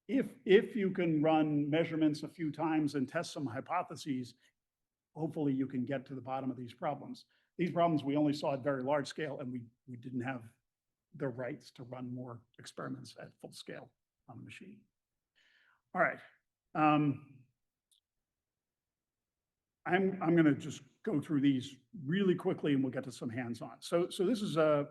S1: if you can run measurements a few times and test some hypotheses, hopefully you can get to the bottom of these problems. These problems we only saw at very large scale, and we didn't have the rights to run more experiments at full scale on the machine. All right. I'm going to just go through these really quickly, and we'll get to some hands-on. So this is a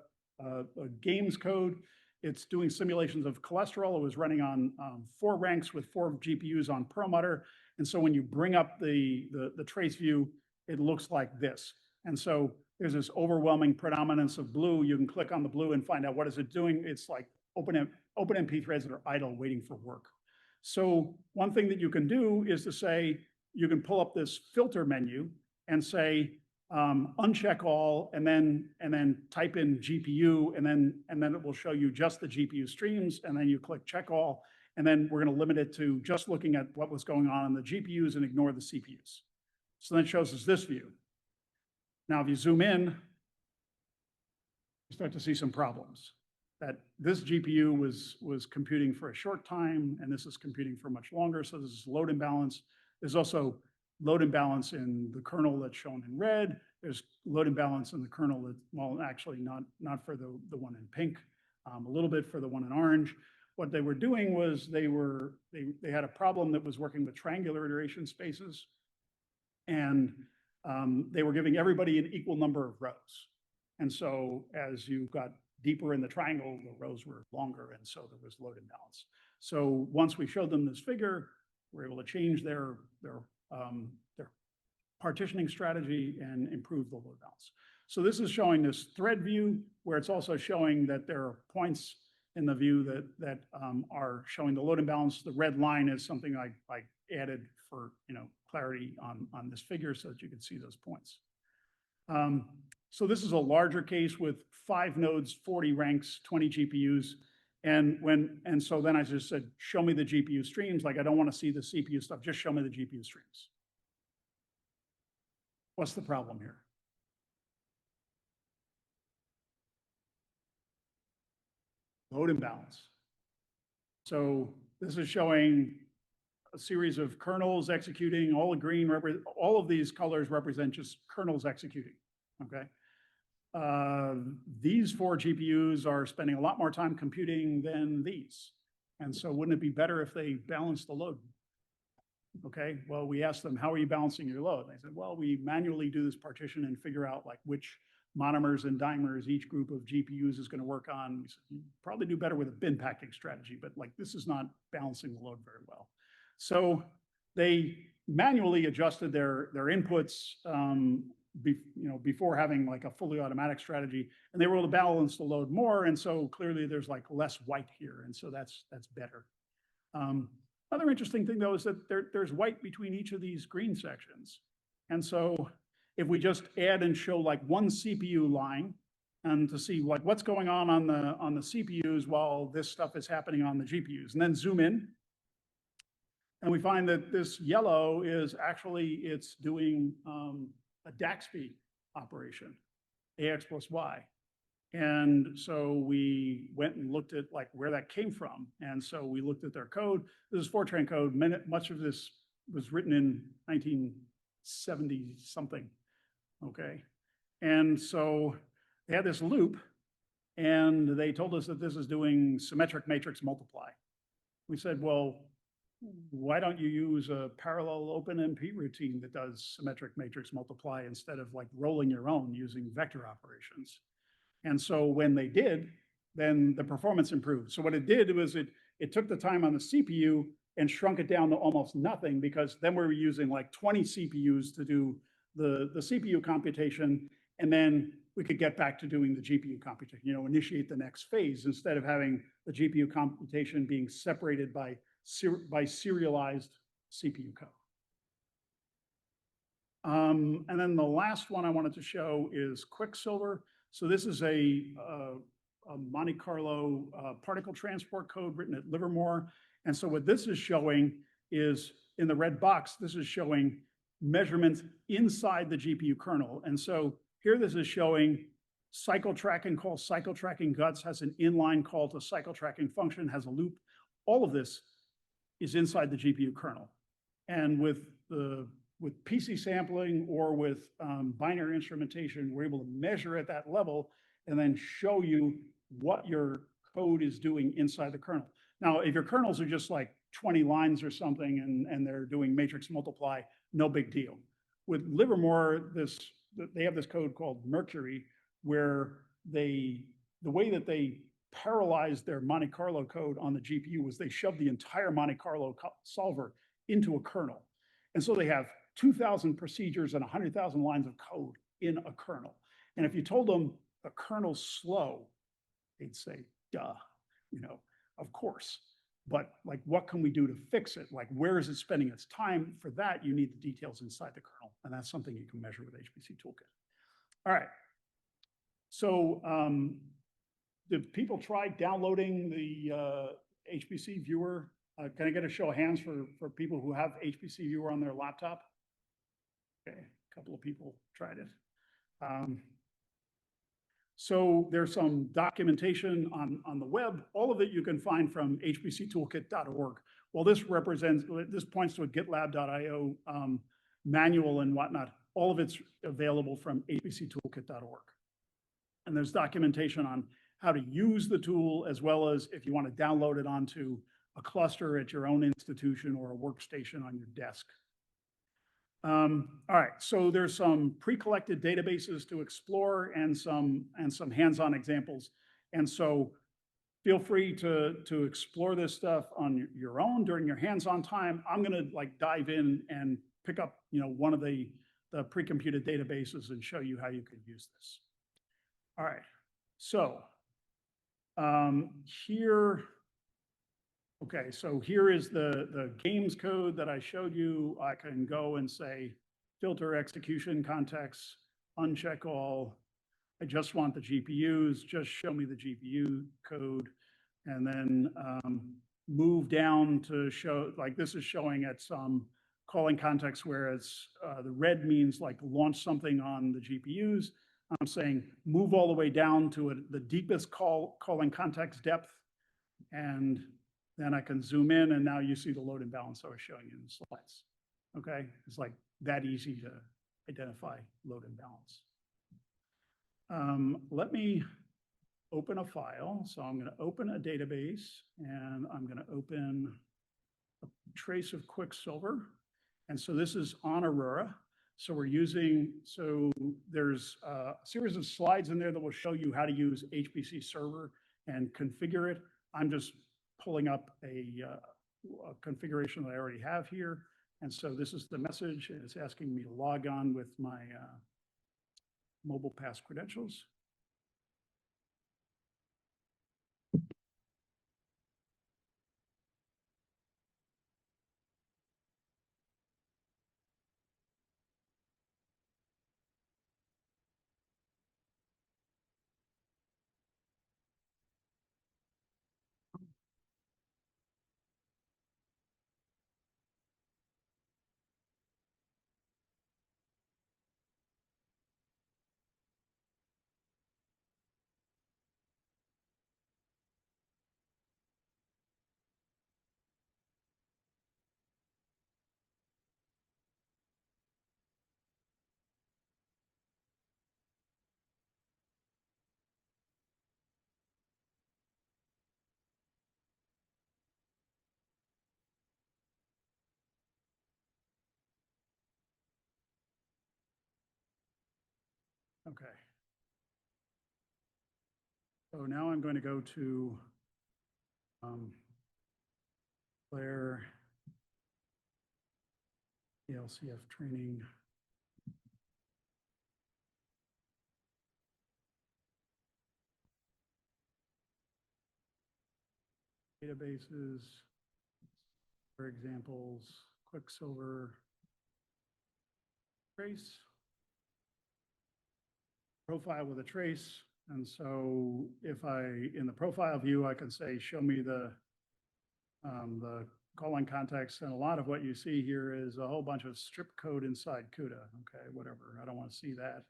S1: games code. It's doing simulations of cholesterol. It was running on 4 ranks with 4 GPUs on Perlmutter. And so when you bring up the trace view, it looks like this. And so there's this overwhelming predominance of blue. You can click on the blue and find out what is it doing. It's like OpenMP threads that are idle waiting for work. So one thing that you can do is to say, you can pull up this filter menu and say, uncheck all, and then type in GPU, and then it will show you just the GPU streams, and then you click check all, and then we're going to limit it to just looking at what was going on in the GPUs and ignore the CPUs. So then it shows us this view. Now, if you zoom in, you start to see some problems. That this GPU was computing for a short time, and this is computing for much longer. So this is load imbalance. There's also load imbalance in the kernel that's shown in red. There's load imbalance in the kernel that, well, actually not for the one in pink, a little bit for the one in orange. What they were doing was they had a problem that was working with triangular iteration spaces, and they were giving everybody an equal number of rows. And so as you got deeper in the triangle, the rows were longer, and so there was load imbalance. So once we showed them this figure, we're able to change their partitioning strategy and improve the load balance. So this is showing this thread view, where it's also showing that there are points in the view that are showing the load imbalance. The red line is something I added for clarity on this figure so that you can see those points. So this is a larger case with 5 nodes, 40 ranks, 20 GPUs. And so then I just said, show me the GPU streams. Like, I don't want to see the CPU stuff. Just show me the GPU streams. What's the problem here? Load imbalance. So this is showing a series of kernels executing. All the green, all of these colors represent just kernels executing, okay? These 4 GPUs are spending a lot more time computing than these. And so wouldn't it be better if they balanced the load? Okay, well, we asked them, how are you balancing your load? They said, well, we manually do this partition and figure out like which monomers and dimers each group of GPUs is going to work on. We said, you probably do better with a bin packing strategy, but like this is not balancing the load very well. So they manually adjusted their inputs before having like a fully automatic strategy, and they were able to balance the load more. And so clearly there's like less white here, and so that's better. Another interesting thing though is that there's white between each of these green sections, and so if we just add and show like one CPU line, and to see like what's going on the CPUs while this stuff is happening on the GPUs, and then zoom in, and we find that this yellow is actually, it's doing a DAXP operation, AX plus Y. And so we went and looked at like where that came from. And so we looked at their code. This is Fortran code. Much of this was written in 1970 something, okay? And so they had this loop, and they told us that this is doing symmetric matrix multiply. We said, well, why don't you use a parallel OpenMP routine that does symmetric matrix multiply instead of like rolling your own using vector operations? And so when they did, then the performance improved. So what it did was it took the time on the CPU and shrunk it down to almost nothing, because then we were using like 20 CPUs to do the CPU computation, and then we could get back to doing the GPU computation, initiate the next phase, instead of having the GPU computation being separated by serialized CPU code. And then the last one I wanted to show is Quicksilver. So this is a Monte Carlo particle transport code written at Livermore. And so what this is showing is, in the red box, this is showing measurements inside the GPU kernel. And so here this is showing cycle tracking call, cycle tracking guts, has an inline call to cycle tracking function, has a loop. All of this is inside the GPU kernel. And with PC sampling or with binary instrumentation, we're able to measure at that level and then show you what your code is doing inside the kernel. Now, if your kernels are just like 20 lines or something and they're doing matrix multiply, no big deal. With Livermore, they have this code called Mercury, where the way that they parallelized their Monte Carlo code on the GPU was they shoved the entire Monte Carlo solver into a kernel. And so they have 2,000 procedures and 100,000 lines of code in a kernel. And if you told them a kernel's slow, they'd say, duh, of course. But like, what can we do to fix it? Like, where is it spending its time? For that, you need the details inside the kernel. And that's something you can measure with HPCToolkit. All right. So did people try downloading the HPC viewer? Can I get a show of hands for people who have HPC viewer on their laptop? Okay, a couple of people tried it. So there's some documentation on the web. All of it you can find from hpctoolkit.org. Well, this points to a gitlab.io manual and whatnot. All of it's available from hpctoolkit.org. And there's documentation on how to use the tool, as well as if you want to download it onto a cluster at your own institution or a workstation on your desk. All right, so there's some pre-collected databases to explore and some hands-on examples. And so feel free to explore this stuff on your own during your hands-on time. I'm gonna like dive in and pick up, one of the pre-computed databases and show you how you could use this. All right, so here, okay, so here is the games code that I showed you. I can go and say, filter execution context, uncheck all. I just want the GPUs, just show me the GPU code. And then move down to show, like this is showing at some calling context where it's the red means like launch something on the GPUs. I'm saying move all the way down to the deepest calling context depth. And then I can zoom in and now you see the load and balance I was showing you in the slides. Okay, it's like that easy to identify load and balance. Let me open a file. So I'm going to open a database and I'm going to open a trace of Quicksilver. And so this is on Aurora. So we're using, so there's a series of slides in there that will show you how to use HPC server and configure it. I'm just pulling up a configuration that I already have here. And so this is the message. It's asking me to log on with my mobile pass credentials. Okay. So now I'm going to go to Claire LCF training. Databases, for examples, Quicksilver, trace, profile with a trace. And so if in the profile view, I can say, show me the calling context. And a lot of what you see here is a whole bunch of strip code inside CUDA. Okay, whatever, I don't want to see that.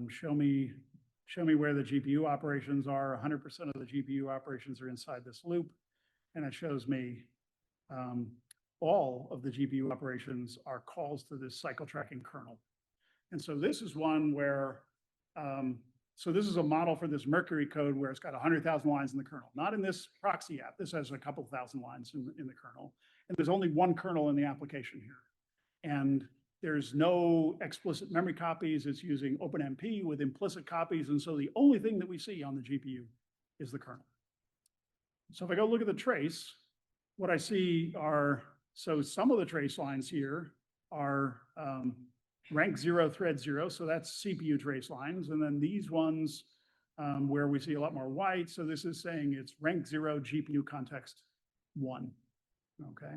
S1: Show me where the GPU operations are. 100% of the GPU operations are inside this loop. And it shows me all of the GPU operations are calls to this cycle tracking kernel. And so this is one where, so this is a model for this Mercury code where it's got 100,000 lines in the kernel, not in this proxy app. This has a couple thousand lines in the kernel. And there's only one kernel in the application here. And there's no explicit memory copies. It's using OpenMP with implicit copies. And so the only thing that we see on the GPU is the kernel. So if I go look at the trace, what I see are, so some of the trace lines here are rank 0, thread 0. So that's CPU trace lines. And then these ones where we see a lot more white. So this is saying it's rank 0, GPU context 1. Okay.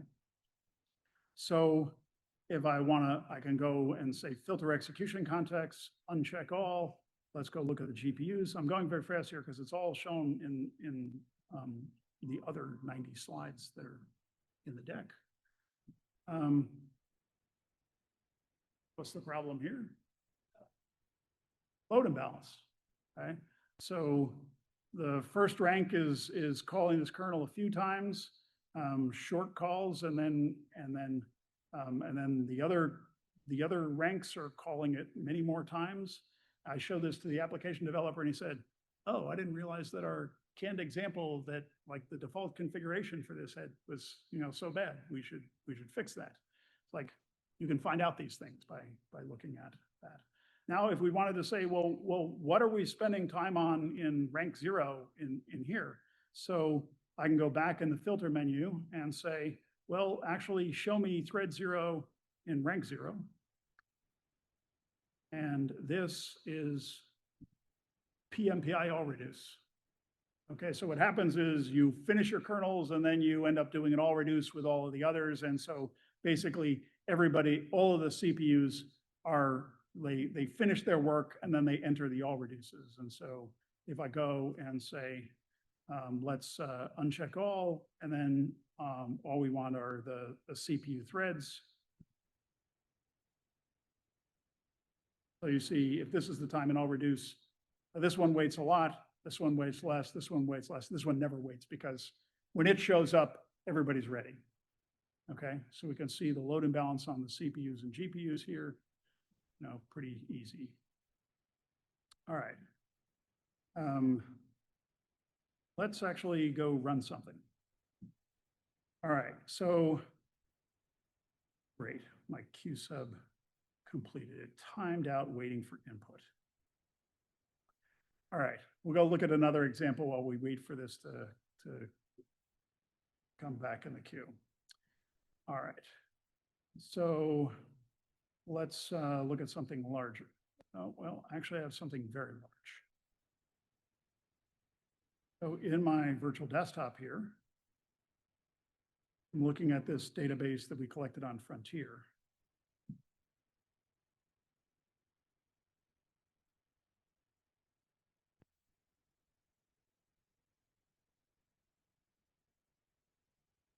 S1: So if I want to, I can go and say filter execution context, uncheck all. Let's go look at the GPUs. I'm going very fast here because it's all shown in the other 90 slides that are in the deck. What's the problem here? Load imbalance. Okay, so the first rank is calling this kernel a few times, short calls, and then the other ranks are calling it many more times. I showed this to the application developer, and he said, "Oh, I didn't realize that our canned example that like the default configuration for this was so bad. We should fix that." It's like you can find out these things by looking at that. Now, if we wanted to say, well, what are we spending time on in rank 0 in here? So I can go back in the filter menu and say, well, actually show me thread 0 in rank 0. And this is PMPI all reduce. Okay, so what happens is you finish your kernels and then you end up doing an all reduce with all of the others. And so basically everybody, all of the CPUs are, they finish their work and then they enter the all reduces. And so if I go and say, let's uncheck all, and then all we want are the CPU threads. So you see, if this is the time in all reduce, this one waits a lot, this one waits less, this one waits less, this one never waits, because when it shows up, everybody's ready. Okay, so we can see the load imbalance on the CPUs and GPUs here. No, pretty easy. All right. Let's actually go run something. All right, so great, my Q sub completed. It timed out waiting for input. All right, we'll go look at another example while we wait for this to come back in the queue. All right, so let's look at something larger. Oh, well, actually I have something very large. So in my virtual desktop here, I'm looking at this database that we collected on Frontier.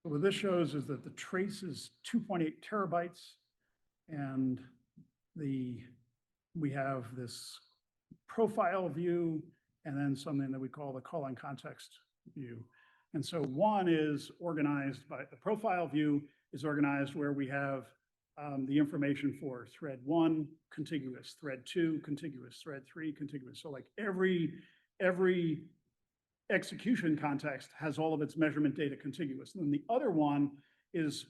S1: So what this shows is that the trace is 2.8 terabytes, and we have this profile view and then something that we call the calling context view. And so one is organized by the profile view is organized where we have the information for thread 1 contiguous, thread 2 contiguous, thread 3 contiguous. So like every execution context has all of its measurement data contiguous. And then the other one is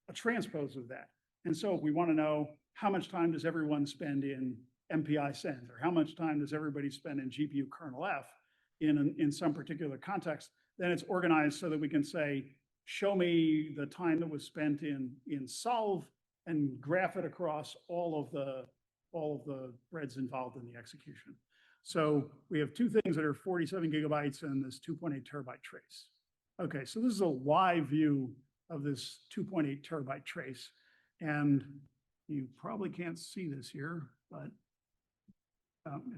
S1: a transpose of that. And so if we want to know how much time does everyone spend in MPI send, or how much time does everybody spend in GPU kernel F in some particular context, then it's organized so that we can say, show me the time that was spent in solve and graph it across all of the threads involved in the execution. So we have two things that are 47 gigabytes and this 2.8 terabyte trace. Okay, so this is a live view of this 2.8 terabyte trace. And you probably can't see this here, but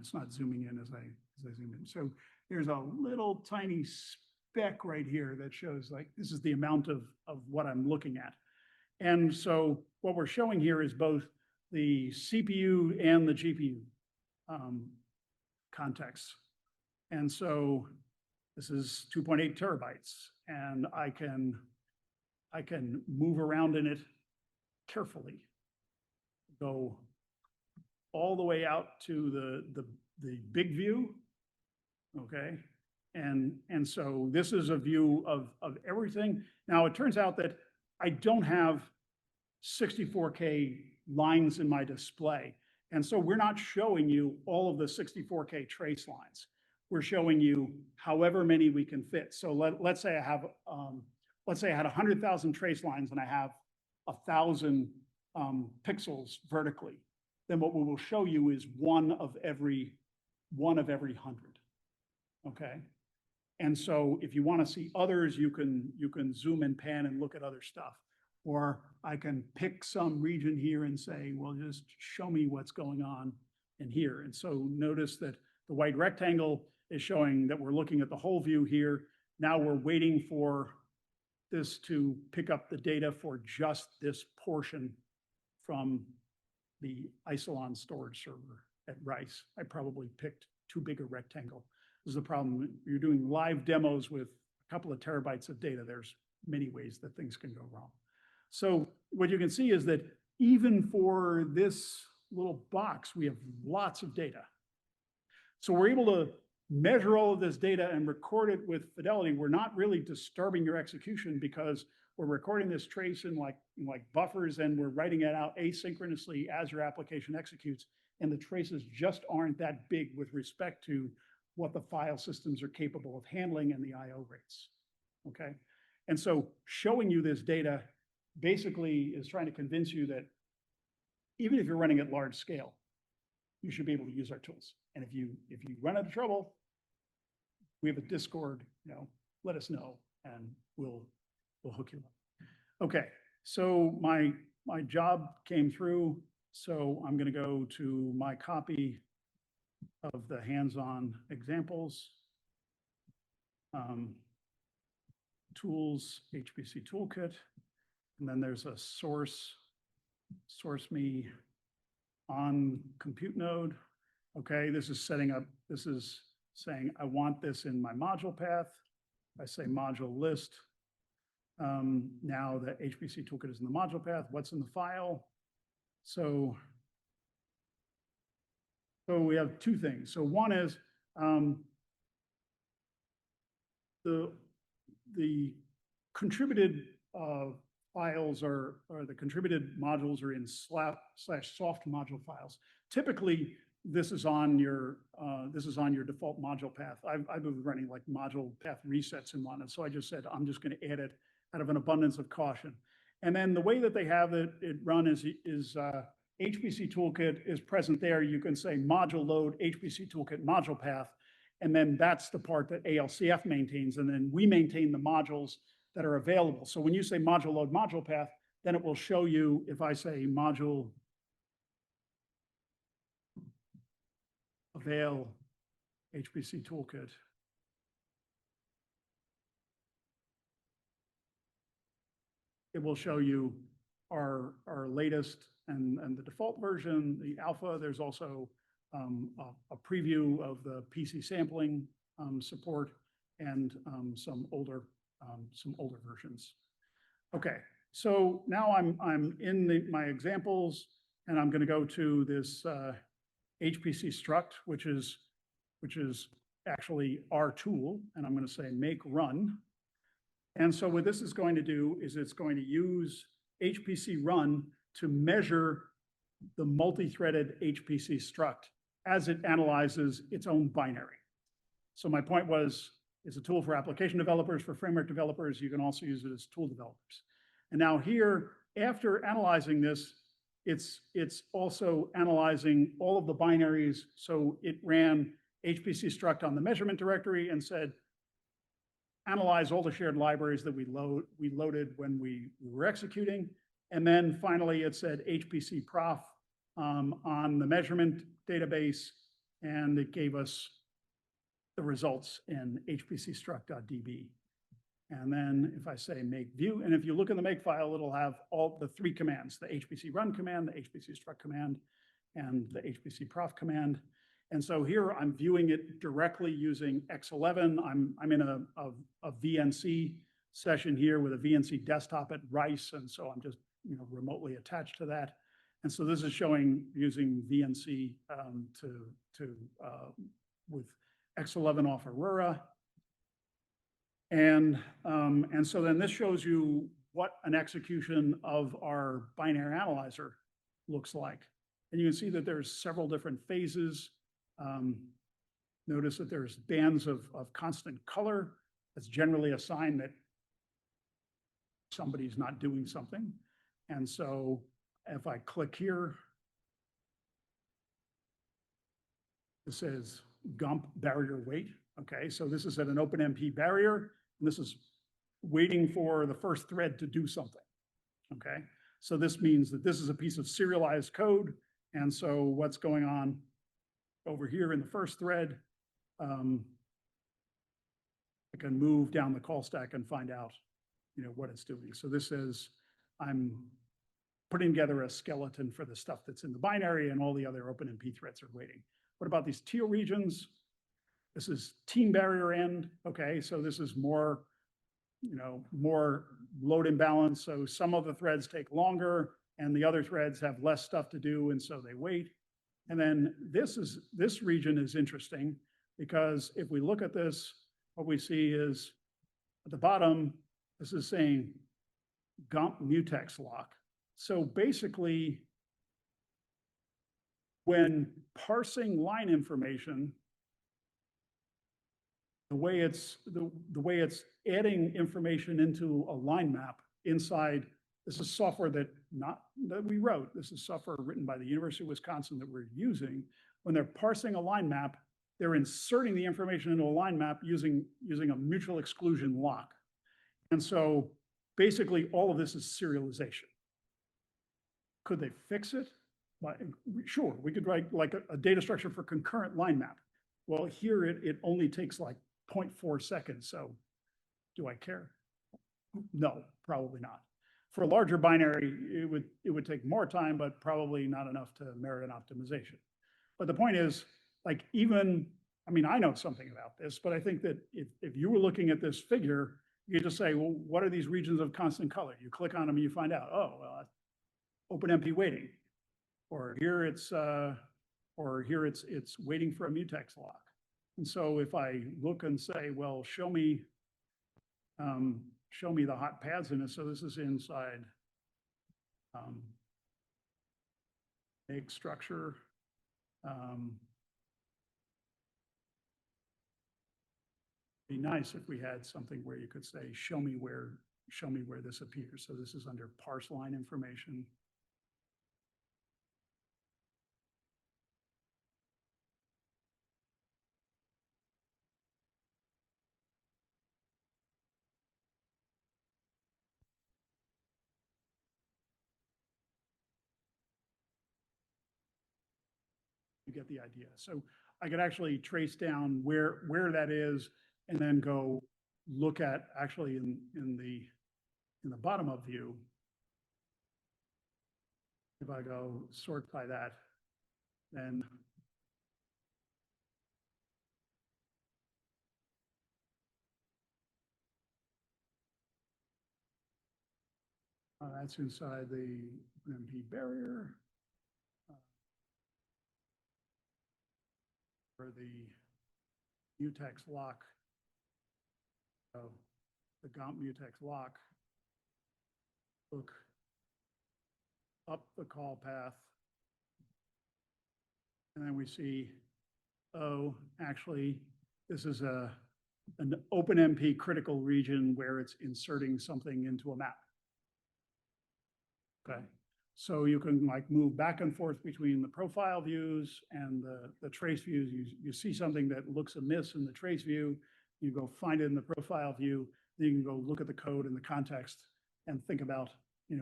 S1: it's not zooming in as I zoom in. So there's a little tiny speck right here that shows like, this is the amount of what I'm looking at. And so what we're showing here is both the CPU and the GPU context. And so this is 2.8 terabytes, and I can move around in it carefully, go all the way out to the big view, okay? And so this is a view of everything. Now it turns out that I don't have 64K lines in my display. And so we're not showing you all of the 64K trace lines. We're showing you however many we can fit. So let's say I have, let's say I had 100,000 trace lines and I have 1,000 pixels vertically. Then what we will show you is one of every 100. Okay. And so if you want to see others, you can zoom and pan and look at other stuff. Or I can pick some region here and say, well, just show me what's going on in here. And so notice that the white rectangle is showing that we're looking at the whole view here. Now we're waiting for this to pick up the data for just this portion from the Isilon storage server at Rice. I probably picked too big a rectangle. This is the problem. You're doing live demos with a couple of terabytes of data. There's many ways that things can go wrong. So what you can see is that even for this little box, we have lots of data. So we're able to measure all of this data and record it with fidelity. We're not really disturbing your execution because we're recording this trace in like buffers, and we're writing it out asynchronously as your application executes. and the traces just aren't that big with respect to what the file systems are capable of handling and the IO rates, okay? And so showing you this data basically is trying to convince you that even if you're running at large scale, you should be able to use our tools. And if you run out of trouble, we have a Discord, let us know and we'll hook you up. Okay, so my job came through, so I'm going to go to my copy of the hands-on examples. Tools, HPCToolkit, and then there's a source me on compute node. Okay, this is setting up, this is saying I want this in my module path. I say module list. Now the HPCToolkit is in the module path. What's in the file? So we have two things. So one is the contributed files or the contributed modules are in /soft module files. Typically, this is on your default module path. I've been running like module path resets in one, and so I just said I'm just going to add it out of an abundance of caution. And then the way that they have it run is HPCToolkit is present there. You can say module load HPCToolkit module path, and then that's the part that ALCF maintains, and then we maintain the modules that are available. So when you say module load module path, then it will show you, if I say module avail HPCToolkit, it will show you our latest and the default version, the alpha. There's also a preview of the PC sampling support and some older versions. Okay, so now I'm in my examples, and I'm going to go to this HPC struct, which is actually our tool, and I'm going to say make run. And so what this is going to do is it's going to use HPC run to measure the multi-threaded HPC struct as it analyzes its own binary. So my point was, it's a tool for application developers, for framework developers. You can also use it as tool developers. And now here, after analyzing this, it's also analyzing all of the binaries. So it ran HPC struct on the measurement directory and said, analyze all the shared libraries that we loaded when we were executing. And then finally, it said HPC prof on the measurement database, and it gave us the results in HPC struct.db. And then if I say make view, and if you look in the make file, it'll have all the three commands, the HPC run command, the HPC struct command, and the HPC prof command. And so here I'm viewing it directly using X11. I'm in a VNC session here with a VNC desktop at Rice, and so I'm just remotely attached to that. And so this is showing using VNC with X11 off Aurora. And so then this shows you what an execution of our binary analyzer looks like. And you can see that there's several different phases. Notice that there's bands of constant color. That's generally a sign that somebody's not doing something. And so if I click here, it says GUMP barrier wait. Okay, so this is at an OpenMP barrier, and this is waiting for the first thread to do something. Okay, so this means that this is a piece of serialized code. And so what's going on over here in the first thread, I can move down the call stack and find out, what it's doing. So this is, I'm putting together a skeleton for the stuff that's in the binary, and all the other OpenMP threads are waiting. What about these teal regions? This is team barrier end. Okay, so this is more, more load imbalance. So some of the threads take longer and the other threads have less stuff to do, and so they wait. And then this region is interesting because if we look at this, what we see is at the bottom, this is saying GUMP mutex lock. So basically, when parsing line information, the way it's adding information into a line map inside, this is software that we wrote. This is software written by the University of Wisconsin that we're using. When they're parsing a line map, they're inserting the information into a line map using a mutual exclusion lock. And so basically all of this is serialization. Could they fix it? Sure, we could write like a data structure for concurrent line map. Well, here it only takes like 0.4 seconds. So do I care? No, probably not. For a larger binary, it would take more time, but probably not enough to merit an optimization. But the point is, like, I mean, I know something about this, but I think that if you were looking at this figure, you just say, well, what are these regions of constant color? You click on them and you find out, oh, well, OpenMP waiting, or here it's waiting for a mutex lock. And so if I look and say, well, show me the hot paths in it. So this is inside egg structure. Be nice if we had something where you could say, show me where this appears. So this is under parse line information. You get the idea. So I could actually trace down where that is and then go look at actually in the bottom up view. If I go sort by that, then that's inside the MP barrier. For the mutex lock, the GOMP mutex lock, look up the call path, and then we see, oh, actually, this is an OpenMP critical region where it's inserting something into a map. Okay, so you can like move back and forth between the profile views and the trace views. You see something that looks amiss in the trace view, you go find it in the profile view, then you can go look at the code and the context and think about,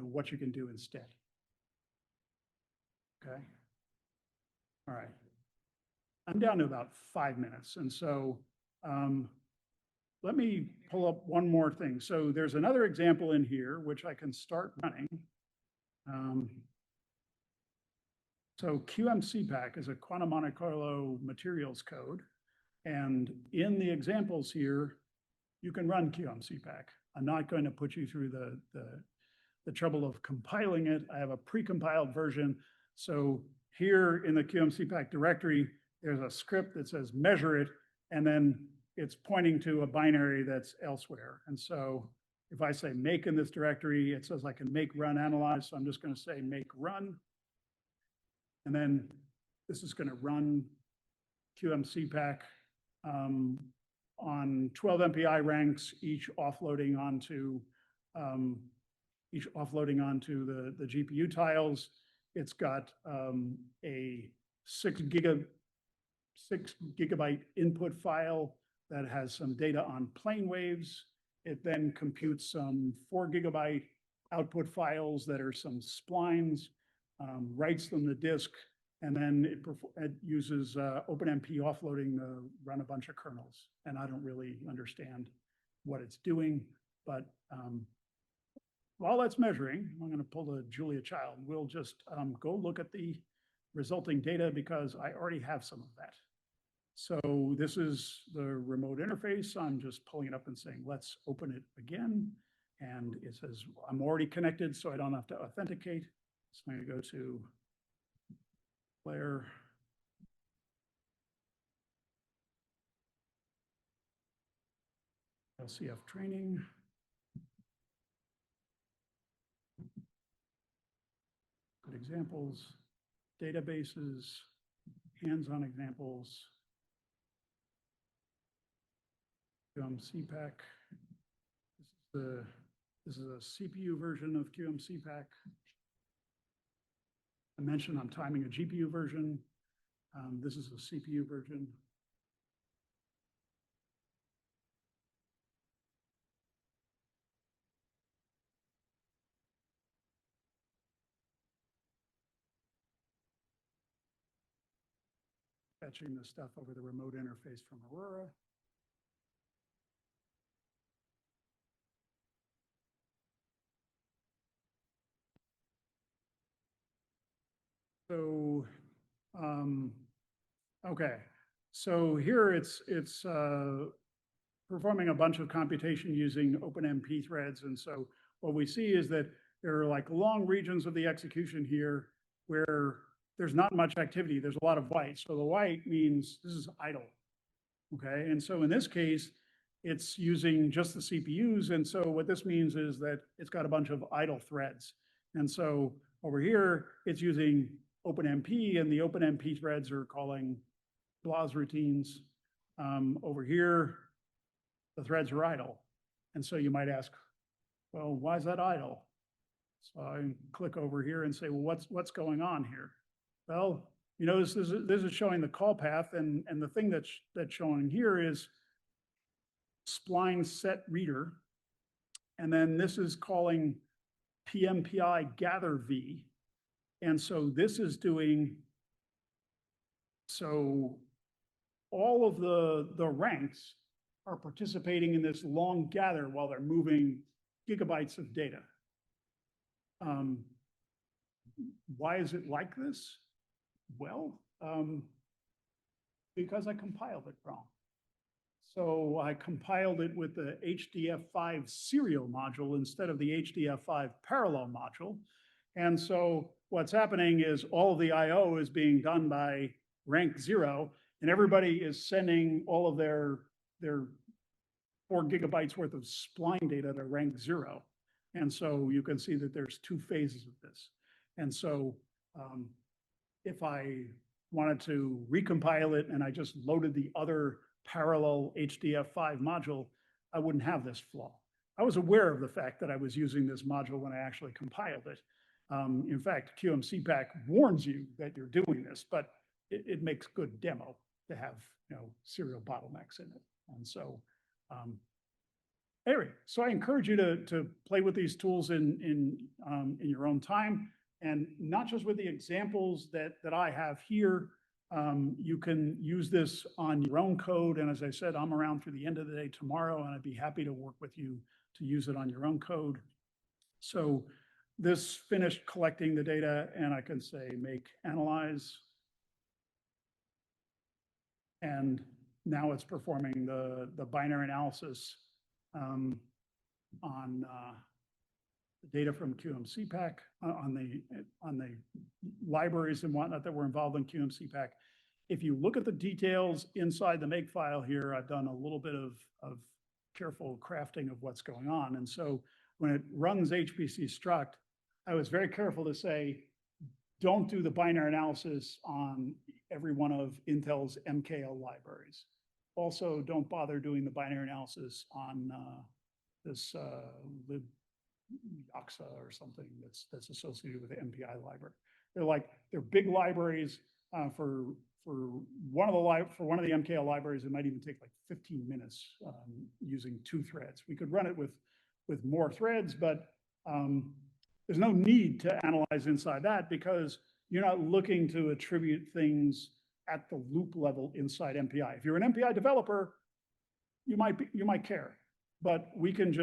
S1: what you can do instead. Okay. All right. I'm down to about 5 minutes. And so let me pull up one more thing. So there's another example in here, which I can start running. So QMCPAC is a quantum Monte Carlo materials code. And in the examples here, you can run QMCPAC. I'm not going to put you through the trouble of compiling it. I have a pre-compiled version. So here in the QMCPAC directory, there's a script that says measure it, and then it's pointing to a binary that's elsewhere. And so if I say make in this directory, it says I can make, run, analyze. So I'm just going to say make, run. And then this is going to run QMCPAC on 12 MPI ranks, each offloading onto the GPU tiles. It's got a 6 gigabyte input file that has some data on plane waves. It then computes some 4 gigabyte output files that are some splines, writes them to disk, and then it uses OpenMP offloading to run a bunch of kernels. And I don't really understand what it's doing, but while that's measuring, I'm going to pull the Julia Child. We'll just go look at the resulting data because I already have some of that. So this is the remote interface. I'm just pulling it up and saying, let's open it again. And it says, I'm already connected, so I don't have to authenticate. So I'm going to go to player. LCF training. Good examples, databases. hands-on examples. QM-CPAC. This is a CPU version of QM-CPAC. I mentioned I'm timing a GPU version. This is a CPU version. Fetching the stuff over the remote interface from Aurora. So, okay. So here it's performing a bunch of computation using OpenMP threads. And so what we see is that there are like long regions of the execution here where there's not much activity. There's a lot of white. So the white means this is idle. Okay. And so in this case, it's using just the CPUs. And so what this means is that it's got a bunch of idle threads. And so over here, it's using OpenMP, and the OpenMP threads are calling BLAS routines. Over here, the threads are idle. And so you might ask, well, why is that idle? So I click over here and say, well, what's going on here? Well, you know, this is showing the call path, and the thing that's showing here is spline set reader. And then this is calling PMPI gather V. And so this is doing, so all of the ranks are participating in this long gather while they're moving gigabytes of data. Why is it like this? Well, because I compiled it wrong. So I compiled it with the HDF5 serial module instead of the HDF5 parallel module. And so what's happening is all of the IO is being done by rank 0, and everybody is sending all of their 4 gigabytes worth of spline data to rank 0. And so you can see that there's 2 phases of this. And so if I wanted to recompile it and I just loaded the other parallel HDF5 module, I wouldn't have this flaw. I was aware of the fact that I was using this module when I actually compiled it. In fact, QM-CPAC warns you that you're doing this, but it makes good demo to have, you know, serial bottlenecks in it. And so anyway, so I encourage you to play with these tools in your own time, and not just with the examples that I have here. You can use this on your own code. And as I said, I'm around through the end of the day tomorrow, and I'd be happy to work with you to use it on your own code. So this finished collecting the data, and I can say make analyze. And now it's performing the binary analysis on the data from QM-CPAC, on the libraries and whatnot that were involved in QM-CPAC. If you look at the details inside the make file here, I've done a little bit of careful crafting of what's going on. And so when it runs HPC struct, I was very careful to say, don't do the binary analysis on every one of Intel's MKL libraries. Also, don't bother doing the binary analysis on this libyoxa or something that's associated with the MPI library. They're big libraries. For one of the MKL libraries, it might even take like 15 minutes using 2 threads. We could run it with more threads, but there's no need to analyze inside that because you're not looking to attribute things at the loop level inside MPI. If you're an MPI developer, you might care, but we can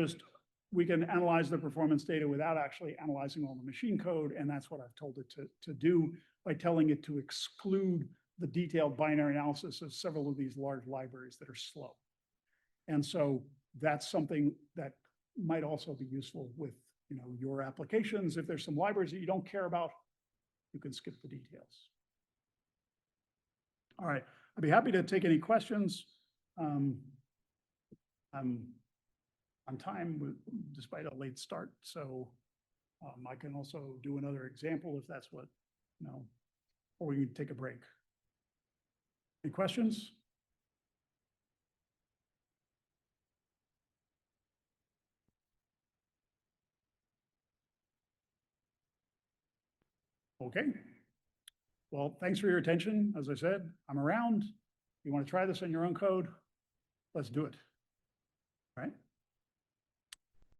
S1: analyze the performance data without actually analyzing all the machine code, and that's what I've told it to do by telling it to exclude the detailed binary analysis of several of these large libraries that are slow. And so that's something that might also be useful with, you know, your applications. If there's some libraries that you don't care about, you can skip the details. All right, I'd be happy to take any questions. I'm on time despite a late start, so I can also do another example if that's what, you know, or we can take a break. Any questions? Okay. Well, thanks for your attention. As I said, I'm around. You want to try this in your own code? Let's do it.